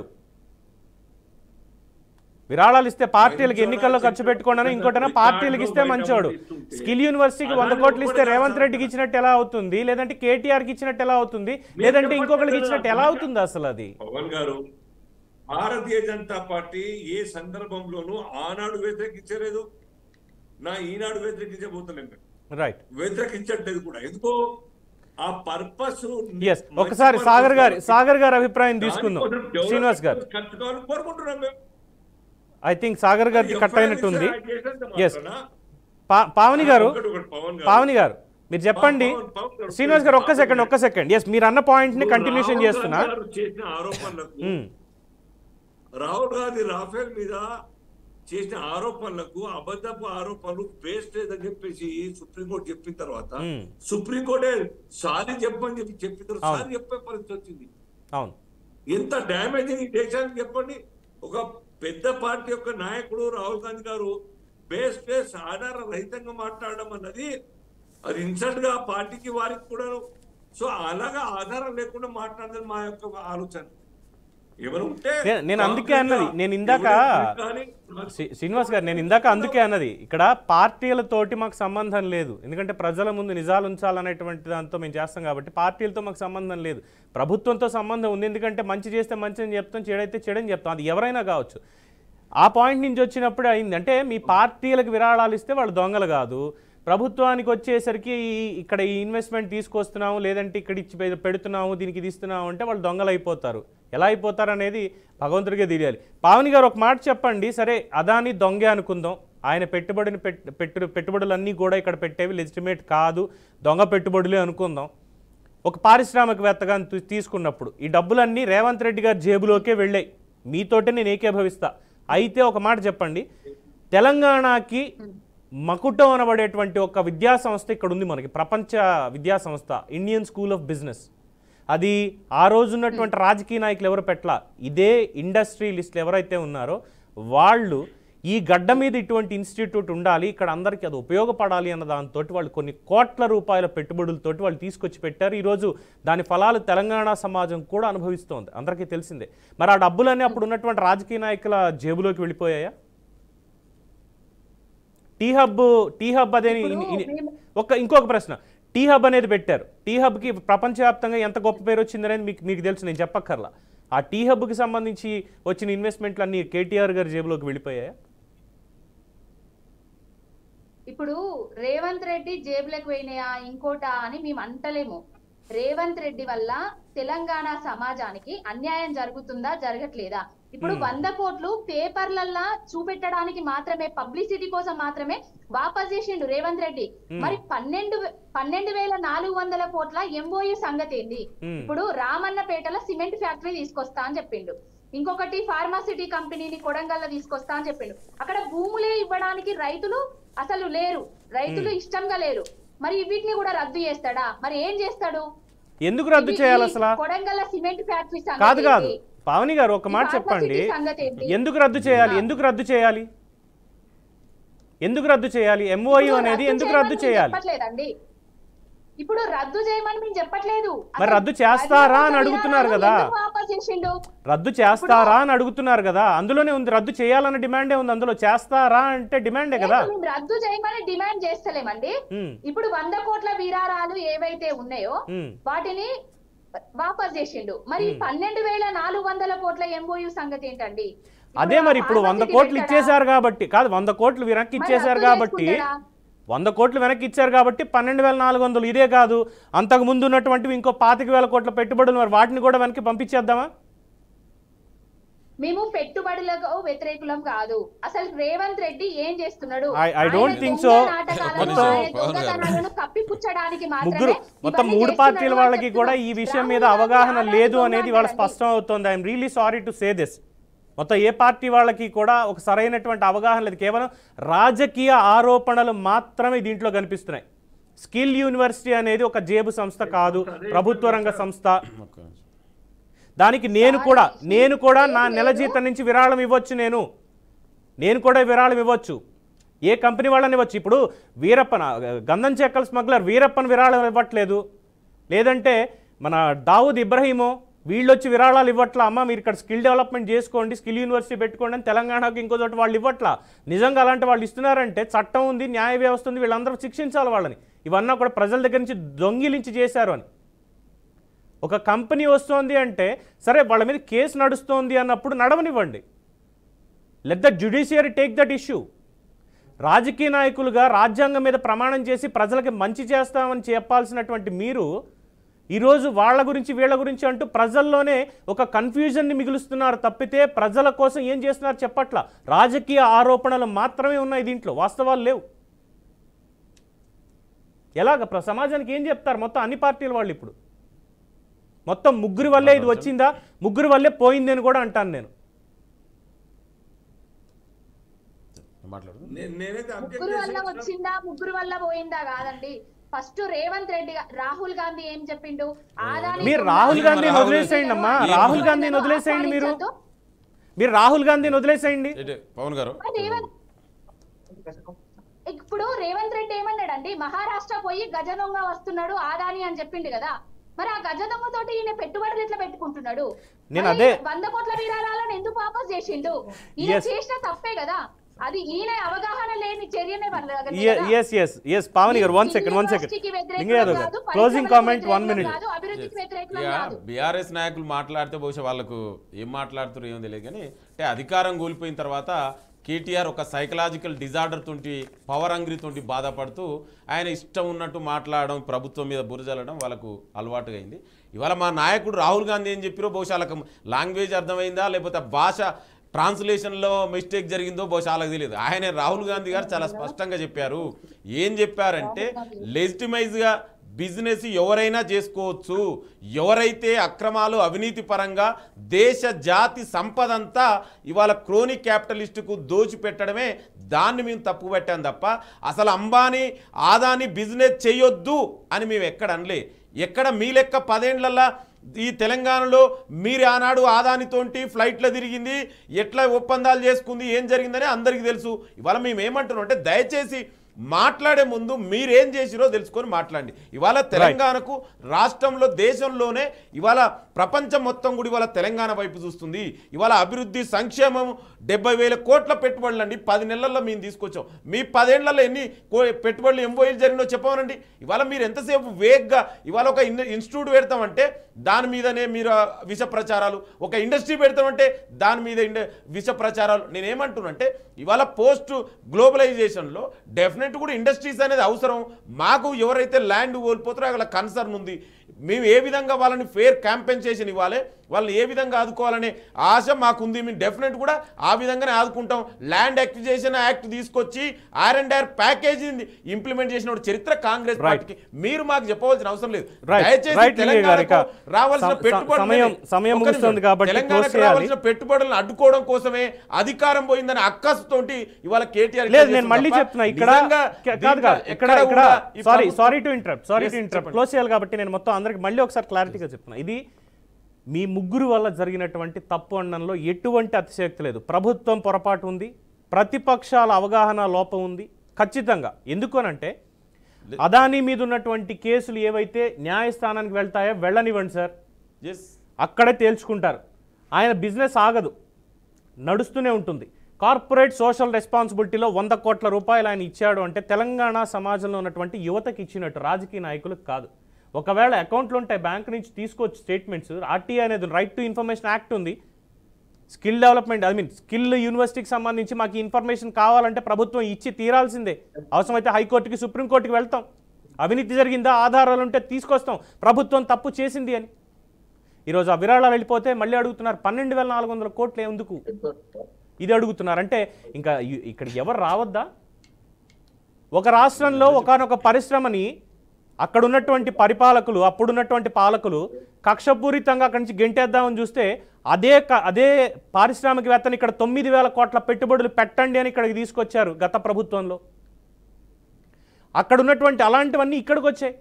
విరాళాలు ఇస్తే పార్టీలకు ఎన్నికల్లో ఖర్చు పెట్టుకోండి ఇంకోటైనా పార్టీలకు ఇస్తే మంచోడు. స్కిల్ యూనివర్సిటీకి 100 కోట్లు ఇస్తే రేవంత్ రెడ్డికి ఇచ్చినట్టు ఎలా అవుతుంది, లేదంటే కేటీఆర్కి ఇచ్చినట్టు ఎలా అవుతుంది, లేదంటే ఇంకొకరికి ఇచ్చినట్టు ఎలా అవుతుంది అసలు అది? పవన్ గారు, భారతీయ జనతా పార్టీ ఏ సందర్భంలోనూ ఆనాడు వ్యతిరేకించలేదు, నా ఈనాడు వ్యతిరేకించబోతలేదు, రైట్, వ్యతిరేకించట్లేదు కూడా. ఎందుకో ఆ పర్పస్. ఒకసారి సాగర్ గారి అభిప్రాయం తీసుకుందాం. శ్రీనివాస్ గారు కోరుకుంటున్నాం మేము. ఐ థింక్ సాగర్ గారికి కట్ అయినట్టుంది. ఎస్ పావని గారు మీరు చెప్పండి. శ్రీనివాస్ గారు ఒక్క సెకండ్. ఎస్ మీరు అన్న పాయింట్ ని కంటిన్యూషన్ చేస్తున్నా. చేసిన ఆరోపణలకు, రాహుల్ గాంధీ రాఫేల్ మీద చేసిన ఆరోపణలకు, అబద్ధపు ఆరోపణలు బేస్డ్ లేదని చెప్పేసి సుప్రీంకోర్టు చెప్పిన తర్వాత సుప్రీంకోర్టే సారీ చెప్పని చెప్పిన తర్వాత సారీ చెప్పే పరిస్థితి వచ్చింది. అవును, ఎంత డ్యామేజింగ్ ఈ దేశానికి చెప్పండి. ఒక పెద్ద పార్టీ యొక్క నాయకుడు రాహుల్ గాంధీ గారు బేస్ ఆధార రహితంగా మాట్లాడడం అన్నది అది ఇన్సల్ట్ గా పార్టీకి వారికి కూడా. సో అలాగా ఆధారం లేకుండా మాట్లాడదని మా యొక్క ఆలోచన. నేను అందుకే అన్నది, నేను ఇందాక శ్రీనివాస్ గారు అందుకే అన్నది, ఇక్కడ పార్టీలతోటి మాకు సంబంధం లేదు, ఎందుకంటే ప్రజల ముందు నిజాలు ఉంచాలనేటువంటి దాంతో మేము చేస్తాం కాబట్టి పార్టీలతో మాకు సంబంధం లేదు, ప్రభుత్వంతో సంబంధం ఉంది. ఎందుకంటే మంచి చేస్తే మంచి అని చెప్తాం, చెడైతే చెడని చెప్తాం, అది ఎవరైనా కావచ్చు. ఆ పాయింట్ నుంచి వచ్చినప్పుడు అయింది అంటే మీ పార్టీలకు విరాళాలు ఇస్తే వాళ్ళు దొంగలు కాదు, ప్రభుత్వానికి వచ్చేసరికి ఇక్కడ ఈ ఇన్వెస్ట్మెంట్ తీసుకొస్తున్నాము లేదంటే ఇక్కడ ఇచ్చి పెడుతున్నాము దీనికి ఇది ఇస్తున్నాము అంటే వాళ్ళు దొంగలు అయిపోతారు. ఎలా అయిపోతారు అనేది భగవంతుడికే తెలియాలి. పావని గారు ఒక మాట చెప్పండి. సరే అదాని దొంగే అనుకుందాం, ఆయన పెట్టుబడులన్నీ కూడా ఇక్కడ పెట్టేవి లెజిటిమేట్ కాదు, దొంగ పెట్టుబడులే అనుకుందాం. ఒక పారిశ్రామికవేత్తగా తీసుకున్నప్పుడు ఈ డబ్బులన్నీ రేవంత్ రెడ్డి గారి జేబులోకే వెళ్ళాయి, మీతోటే నేను ఏకీభవిస్తా. అయితే ఒక మాట చెప్పండి, తెలంగాణకి మకుటో అనబడేటువంటి ఒక విద్యాసంస్థ ఇక్కడ ఉంది మనకి, ప్రపంచ విద్యాసంస్థ ఇండియన్ స్కూల్ ఆఫ్ బిజినెస్. అది ఆ రోజు ఉన్నటువంటి రాజకీయ నాయకులు ఎవరు పెట్టలా, ఇదే ఇండస్ట్రియలిస్టులు ఎవరైతే ఉన్నారో వాళ్ళు ఈ గడ్డ మీద ఇటువంటి ఇన్స్టిట్యూట్ ఉండాలి, ఇక్కడ అందరికీ అది ఉపయోగపడాలి అన్న దాంతో వాళ్ళు కొన్ని కోట్ల రూపాయల పెట్టుబడులతోటి వాళ్ళు తీసుకొచ్చి పెట్టారు. ఈరోజు దాని ఫలాలు తెలంగాణ సమాజం కూడా అనుభవిస్తోంది, అందరికీ తెలిసిందే. మరి ఆ డబ్బులన్నీ అప్పుడు ఉన్నటువంటి రాజకీయ నాయకుల జేబులోకి వెళ్ళిపోయాయా? టీ హబ్ అదే ఇంకొక ప్రశ్న, టీ హబ్ అనేది పెట్టారు, టీ హబ్కి ప్రపంచవ్యాప్తంగా ఎంత గొప్ప పేరు వచ్చిందనేది మీకు తెలుసు, నేను చెప్పక్కర్లా. ఆ టీ హబ్కి సంబంధించి వచ్చిన ఇన్వెస్ట్మెంట్లు అన్ని కేటీఆర్ గారి జేబులోకి వెళ్ళిపోయాయా? ఇప్పుడు రేవంత్ రెడ్డి జేబులకు పోయినాయా ఇంకోటా అని మేము అంటలేము. రేవంత్ రెడ్డి వల్ల తెలంగాణ సమాజానికి అన్యాయం జరుగుతుందా జరగట్లేదా? ఇప్పుడు 100 కోట్లు పేపర్లల్లా చూపెట్టడానికి మాత్రమే, పబ్లిసిటీ కోసం మాత్రమే వాపస్ చేసిండు రేవంత్ రెడ్డి. మరి 12,400 కోట్ల ఎంఓయూ సంగతి ఏంది? ఇప్పుడు రామన్నపేటలో సిమెంట్ ఫ్యాక్టరీ తీసుకొస్తా అని చెప్పిండు, ఇంకొకటి ఫార్మాసిటీ కంపెనీని కొడంగల్లో తీసుకొస్తా అని చెప్పిండు. అక్కడ భూములే ఇవ్వడానికి రైతులు అసలు లేరు, రైతులు ఇష్టంగా లేరు. మరి వీటిని కూడా రద్దు చేస్తాడా? మరి ఏం చేస్తాడు? ఎందుకు రద్దు చేయాలి అసలు? కొడంగల్ సిమెంట్ ఫ్యాక్టరీ కాదు పావని గారు ఒక మాట చెప్పండి, ఎందుకు రద్దు చేయాలి? ఎంఓయూ అనేది ఎందుకు రద్దు చేయాలి? ఇప్పుడు రద్దు చేయమని మేము చెప్పట్లేదు, మరి రద్దు చేస్తారా అని అడుగుతున్నారు కదా, అందులోనే ఉంది, రద్దు చేయాలన్న డిమాండే ఉంది, అందులో చేస్తారా అంటే డిమాండే కదా. రద్దు చేయమని డిమాండ్ చేస్తలేమండి. ఇప్పుడు 100 కోట్ల విరాళాలు ఏవైతే ఉన్నాయో వాటిని వాపస్ చేసిండు. మరి 12,400 కోట్ల ఎంఓయూ సంగతి ఏంటండి? అదే మరి ఇప్పుడు 100 కోట్లు ఇచ్చేసారు కాబట్టి, కాదు 100 కోట్లు వెనక్కి ఇచ్చేసారు కాబట్టి 100 కోట్లు వెనక్కి ఇచ్చారు కాబట్టి 12,400. ఇదే కాదు, అంతకుముందు ఉన్నటువంటివి ఇంకో 25,000 కోట్ల పెట్టుబడులు, మరి వాటిని కూడా వెనక్కి పంపించేద్దామా? మేము పెట్టుబడులకు వ్యతిరేకులం కాదు. అసలు రేవంత్ రెడ్డి ఏం చేస్తున్నాడు? I don't think so. కప్పిపుచ్చడానికి ముగ్గురు మొత్తం 3 పార్టీల వాళ్ళకి కూడా ఈ విషయం మీద అవగాహన లేదు అనేది వాళ్ళ స్పష్టం అవుతోంది. I'm really sorry to say this. మొత్తం ఏ పార్టీ వాళ్ళకి కూడా ఒక సరైనటువంటి అవగాహన లేదు. కేవలం రాజకీయ ఆరోపణలు మాత్రమే దీంట్లో కనిపిస్తున్నాయి. స్కిల్ యూనివర్సిటీ అనేది ఒక జేబు సంస్థ కాదు, ప్రభుత్వ రంగ సంస్థ. దానికి నేను కూడా నా నెల జీతం నుంచి విరాళం ఇవ్వచ్చు. నేను కూడా విరాళం ఇవ్వచ్చు. ఏ కంపెనీ వాళ్ళని ఇవ్వచ్చు. ఇప్పుడు వీరప్పన గంధం చెక్కల స్మగ్లర్ వీరప్పన్ విరాళం ఇవ్వట్లేదు, లేదంటే మన దావుద్ ఇబ్రహీమో వీళ్ళొచ్చి విరాళాలు ఇవ్వట్లా. అమ్మ మీరు ఇక్కడ స్కిల్ డెవలప్మెంట్ చేసుకోండి, స్కిల్ యూనివర్సిటీ పెట్టుకోండి అని తెలంగాణకు ఇంకో చోట వాళ్ళు ఇవ్వట్లా. నిజంగా అలాంటి వాళ్ళు ఇస్తున్నారంటే చట్టం ఉంది, న్యాయ వ్యవస్థ ఉంది, వీళ్ళందరూ శిక్షించాలి వాళ్ళని. ఇవన్నీ కూడా ప్రజల దగ్గర నుంచి దొంగిలించి చేశారు అని. ఒక కంపెనీ వస్తోంది అంటే సరే వాళ్ళ మీద కేసు నడుస్తోంది అన్నప్పుడు నడవనివ్వండి. Let the judiciary take that issue. రాజకీయ నాయకులుగా రాజ్యాంగం మీద ప్రమాణం చేసి ప్రజలకి మంచి చేస్తామని చెప్పాల్సినటువంటి మీరు ఈరోజు వాళ్ళ గురించి వీళ్ళ గురించి అంటూ ప్రజల్లోనే ఒక కన్ఫ్యూజన్ని మిగులుస్తున్నారు తప్పితే ప్రజల కోసం ఏం చేస్తున్నారు చెప్పట్లా. రాజకీయ ఆరోపణలు మాత్రమే ఉన్నాయి దీంట్లో, వాస్తవాలు లేవు. ఎలాగ సమాజానికి ఏం చెప్తారు? మొత్తం అన్ని పార్టీల వాళ్ళు ఇప్పుడు మొత్తం ముగ్గురి వల్లే ఇది వచ్చిందా, ముగ్గురి వల్లే పోయింది అని కూడా అంటాను నేను. ముగ్గురు వల్ల వచ్చిందా ముగ్గురు వల్ల పోయిందా కాదండి. ఫస్ట్ రేవంత్ రెడ్డి రాహుల్ గాంధీ ఏం చెప్పిండు? మీరు రాహుల్ గాంధీని వదిలేసేయండి అమ్మా, రాహుల్ గాంధీని వదిలేసేయండి. మీరు రాహుల్ గాంధీని వదిలేసేయండి. పవన్ గారు ఇప్పుడు రేవంత్ రెడ్డి ఏమన్నాడండి? మహారాష్ట్ర పోయి గజదొంగ వస్తున్నాడు ఆదాని అని చెప్పిండు కదా. మరి ఆ గజ దొంగతోటి ఈయన పెట్టుబడులు ఎట్లా పెట్టుకుంటున్నాడు? నేను అదే 100 కోట్ల విరాళాలను ఎందుకు వాపస్ చేసిండు? ఈయన చేసిన తప్పే కదా అది. ఈయన అవగాహన లేని చర్యనే పావని గారు. One second closing comment 1 minute. BRS నాయకులు మాట్లాడితే బహుశా వాళ్ళకు ఏం మాట్లాడుతారు ఏమో తెలియదు కానీ, అంటే అధికారం కోల్పోయిన తర్వాత కేటీఆర్ ఒక సైకలాజికల్ డిజార్డర్ తోటి పవర్ హంగ్రీతోటి బాధపడుతూ ఆయన ఇష్టం ఉన్నట్టు మాట్లాడడం, ప్రభుత్వం మీద బురజల్లడం వాళ్ళకు అలవాటుగా అయింది. ఇవాళ మా నాయకుడు రాహుల్ గాంధీ ఏం చెప్పారో బహుశా వాళ్ళకి లాంగ్వేజ్ అర్థమైందా లేకపోతే భాష ట్రాన్స్లేషన్లో మిస్టేక్ జరిగిందో బహుశా వాళ్ళకి తెలియదు. ఆయన రాహుల్ గాంధీ గారు చాలా స్పష్టంగా చెప్పారు. ఏం చెప్పారంటే లెజిటిమైజ్గా బిజినెస్ ఎవరైనా చేసుకోవచ్చు, ఎవరైతే అక్రమాలు అవినీతి పరంగా దేశ జాతి సంపదంతా ఇవాళ క్రోనీ క్యాపిటలిస్టుకు దోచిపెట్టడమే దాన్ని మేము తప్పు పెట్టాం తప్ప అసలు అంబానీ ఆదాని బిజినెస్ చేయొద్దు అని మేము ఎక్కడ అనలే. ఎక్కడ మీ లెక్క 10 ఏళ్లలో ఈ తెలంగాణలో మీరు ఆనాడు ఆదానితోటి ఫ్లైట్లో తిరిగింది, ఎట్లా ఒప్పందాలు చేసుకుంది, ఏం జరిగిందని అందరికీ తెలుసు. ఇవాళ మేము ఏమంటున్నాం అంటే దయచేసి మాట్లాడే ముందు మీరేం చేసిరో తెలుసుకొని మాట్లాడండి. ఇవాళ తెలంగాణకు రాష్ట్రంలో దేశంలోనే ఇవాళ ప్రపంచం మొత్తం కూడా ఇవాళ తెలంగాణ వైపు చూస్తుంది. ఇవాళ అభివృద్ధి సంక్షేమం 70,000 కోట్ల పెట్టుబడులు అండి 10 నెలల్లో మేము తీసుకొచ్చాం. మీ 10 ఏళ్లలో ఎన్ని పెట్టుబడులు ఎంఓఏలు జరిగినో చెప్పమనండి. ఇవాళ మీరు ఎంతసేపు వేగ్గా ఇవాళ ఒక ఇన్స్టిట్యూట్ పెడతామంటే దాని మీదనే మీరు విష ప్రచారాలు, ఒక ఇండస్ట్రీ పెడతామంటే దాని మీద విష ప్రచారాలు. నేనేమంటున్నానంటే ఇవాళ పోస్ట్ గ్లోబలైజేషన్లో డెఫినెట్ కూడా ఇండస్ట్రీస్ అనేది అవసరం. మాకు ఎవరైతే ల్యాండ్ కోల్పోతారో అక్కడ కన్సర్న్ ఉంది. మేము ఏ విధంగా వాళ్ళని ఫేర్ కాంపెన్సేషన్ ఇవ్వాలి, వాళ్ళని ఏ విధంగా ఆదుకోవాలనే ఆశ మాకుంది. మేము డెఫినెట్ కూడా ఆ విధంగానే ఆదుకుంటాం. ల్యాండ్ అక్విజిషన్ యాక్ట్ తీసుకొచ్చి R&R ప్యాకేజీ ఇంప్లిమెంట్ చేసిన చరిత్ర కాంగ్రెస్ పార్టీకి. మీరు మాకు చెప్పవలసిన అవసరం లేదు. దయచేసి తెలంగాణకు రావాల్సిన రావాల్సిన పెట్టుబడులను అడ్డుకోవడం కోసమే అధికారం పోయిందని అక్కసుతోటి ఇవాళ కేటీఆర్. నేను మళ్ళీ చెప్తున్నా సారీ టు ఇంటరప్ట్ క్లోజ్ చేయాలి కాబట్టి నేను మొత్తం అందరికి మళ్ళీ ఒకసారి క్లారిటీగా చెప్తున్నా. ఇది మీ ముగ్గురు వల్ల జరిగినటువంటి తప్పు అనడంలో ఎటువంటి అతిశయోక్తి లేదు. ప్రభుత్వం పొరపాటు ఉంది, ప్రతిపక్షాల అవగాహన లోపం ఉంది ఖచ్చితంగా. ఎందుకనంటే అదానీ మీద ఉన్నటువంటి కేసులు ఏవైతే న్యాయస్థానానికి వెళ్తాయో వెళ్ళనివ్వండి సార్, అక్కడే తేల్చుకుంటారు. ఆయన బిజినెస్ ఆగదు, నడుస్తూనే ఉంటుంది. కార్పొరేట్ సోషల్ రెస్పాన్సిబిలిటీలో 100 కోట్ల రూపాయలు ఆయన ఇచ్చాడు అంటే తెలంగాణ సమాజంలో ఉన్నటువంటి యువతకి ఇచ్చినట్టు, రాజకీయ నాయకులకు కాదు. ఒకవేళ అకౌంట్లు ఉంటాయి బ్యాంక్ నుంచి తీసుకోవచ్చు స్టేట్మెంట్స్. ఆర్టీఐ అనేది రైట్ టు ఇన్ఫర్మేషన్ యాక్ట్ ఉంది, స్కిల్ డెవలప్మెంట్ స్కిల్ యూనివర్సిటీకి సంబంధించి మాకు ఇన్ఫర్మేషన్ కావాలంటే ప్రభుత్వం ఇచ్చి తీరాల్సిందే. అవసరమైతే హైకోర్టుకి సుప్రీంకోర్టుకి వెళ్తాం. అవినీతి జరిగిందా, ఆధారాలు ఉంటే తీసుకొస్తాం, ప్రభుత్వం తప్పు చేసింది అని. ఈరోజు ఆ విరాళాలు వెళ్ళిపోతే మళ్ళీ అడుగుతున్నారు 12,400 కోట్లు ఎందుకు, ఇది అడుగుతున్నారు. అంటే ఇంకా ఇక్కడ ఎవరు రావద్దా? ఒక రాష్ట్రంలో ఒకానొక పరిశ్రమని అక్కడ ఉన్నటువంటి పరిపాలకులు, అప్పుడున్నటువంటి పాలకులు కక్షపూరితంగా అక్కడి నుంచి గెంటేద్దామని చూస్తే అదే పారిశ్రామికవేత్తని ఇక్కడ 9,000 కోట్ల పెట్టుబడులు పెట్టండి అని ఇక్కడికి తీసుకొచ్చారు గత ప్రభుత్వంలో. అక్కడ ఉన్నటువంటి అలాంటివన్నీ ఇక్కడికి వచ్చాయి.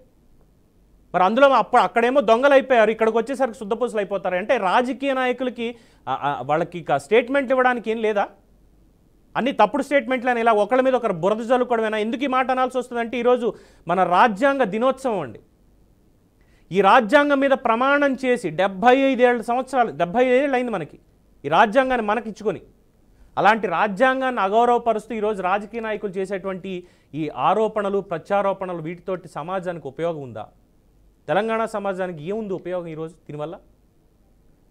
మరి అందులో అక్కడేమో దొంగలు అయిపోయారు, ఇక్కడికి వచ్చేసరికి శుద్ధపూసలు అయిపోతారు. అంటే రాజకీయ నాయకులకి వాళ్ళకి స్టేట్మెంట్లు ఇవ్వడానికి ఏం లేదా? అన్ని తప్పుడు స్టేట్మెంట్లు అని ఇలా ఒకళ్ళ మీద ఒకరు బురద జల్లుకోవడమేనా? ఎందుకు ఈ మాట అనాల్సి వస్తుందంటే ఈరోజు మన రాజ్యాంగ దినోత్సవం అండి. ఈ రాజ్యాంగం మీద ప్రమాణం చేసి 75 సంవత్సరాలు 75 ఏళ్ళు అయింది మనకి ఈ రాజ్యాంగాన్ని మనకిచ్చుకొని. అలాంటి రాజ్యాంగాన్ని అగౌరవపరుస్తూ ఈరోజు రాజకీయ నాయకులు చేసేటువంటి ఈ ఆరోపణలు, ప్రత్యారోపణలు, వీటితోటి సమాజానికి ఉపయోగం ఉందా? తెలంగాణ సమాజానికి ఏముంది ఉపయోగం ఈరోజు దీనివల్ల?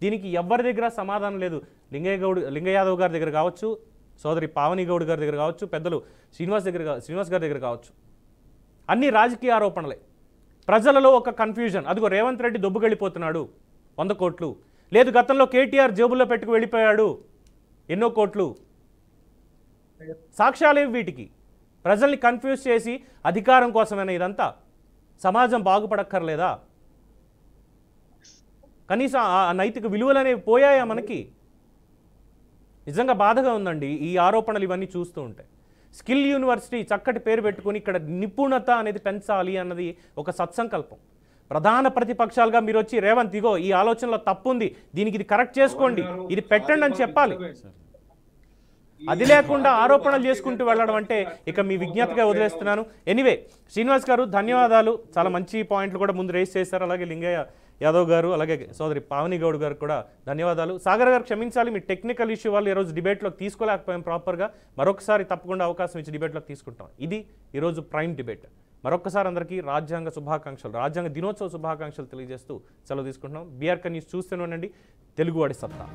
దీనికి ఎవరి దగ్గర సమాధానం లేదు. లింగయ్య యాదవ్ గారి దగ్గర కావచ్చు, సోదరి పావని గౌడ్ గారి దగ్గర కావచ్చు, పెద్దలు శ్రీనివాస్ గారి దగ్గర కావచ్చు, అన్ని రాజకీయ ఆరోపణలే. ప్రజలలో ఒక కన్ఫ్యూజన్. అదిగో రేవంత్ రెడ్డి దొబ్బుకెళ్ళిపోతున్నాడు 100 కోట్లు, లేదు గతంలో కేటీఆర్ జేబుల్లో పెట్టుకు వెళ్ళిపోయాడు ఎన్నో కోట్లు. సాక్ష్యాలేవి వీటికి? ప్రజల్ని కన్ఫ్యూజ్ చేసి అధికారం కోసమైనా ఇదంతా? సమాజం బాగుపడక్కర్లేదా? కనీసం ఆ నైతిక విలువలు అనేవి పోయాయా మనకి? నిజంగా బాధగా ఉందండి ఈ ఆరోపణలు ఇవన్నీ చూస్తూ ఉంటాయి. స్కిల్ యూనివర్సిటీ చక్కటి పేరు పెట్టుకుని ఇక్కడ నిపుణత అనేది పెంచాలి అన్నది ఒక సత్సంకల్పం. ప్రధాన ప్రతిపక్షాలుగా మీరు వచ్చి రేవంత్ ఇగో ఈ ఆలోచనలో తప్పుంది, దీనికి ఇది కరెక్ట్ చేసుకోండి, ఇది పెట్టండి అని చెప్పాలి. అది లేకుండా ఆరోపణలు చేసుకుంటూ వెళ్ళడం అంటే ఇక మీ విజ్ఞతగా వదిలేస్తున్నాను. ఎనీవే శ్రీనివాస్ గారు ధన్యవాదాలు, చాలా మంచి పాయింట్లు కూడా ముందు రేస్ చేశారు. అలాగే లింగయ్య యాదవ్ గారు, అలాగే సోదరి పావని గౌడ్ గారు కూడా ధన్యవాదాలు. సాగర్ గారు క్షమించాలి, మీ టెక్నికల్ ఇష్యూ వాళ్ళు ఈరోజు డిబేట్లోకి తీసుకోలేకపోయాం ప్రాపర్గా. మరొకసారి తప్పకుండా అవకాశం ఇచ్చి డిబేట్లోకి తీసుకుంటాం. ఇది ఈరోజు ప్రైమ్ డిబేట్. మరొకసారి అందరికీ రాజ్యాంగ శుభాకాంక్షలు, రాజ్యాంగ దినోత్సవ శుభాకాంక్షలు తెలియజేస్తూ సెలవు తీసుకుంటున్నాం. బీఆర్కే న్యూస్ చూస్తూనే ఉండండి, తెలుగువాడి సత్తా.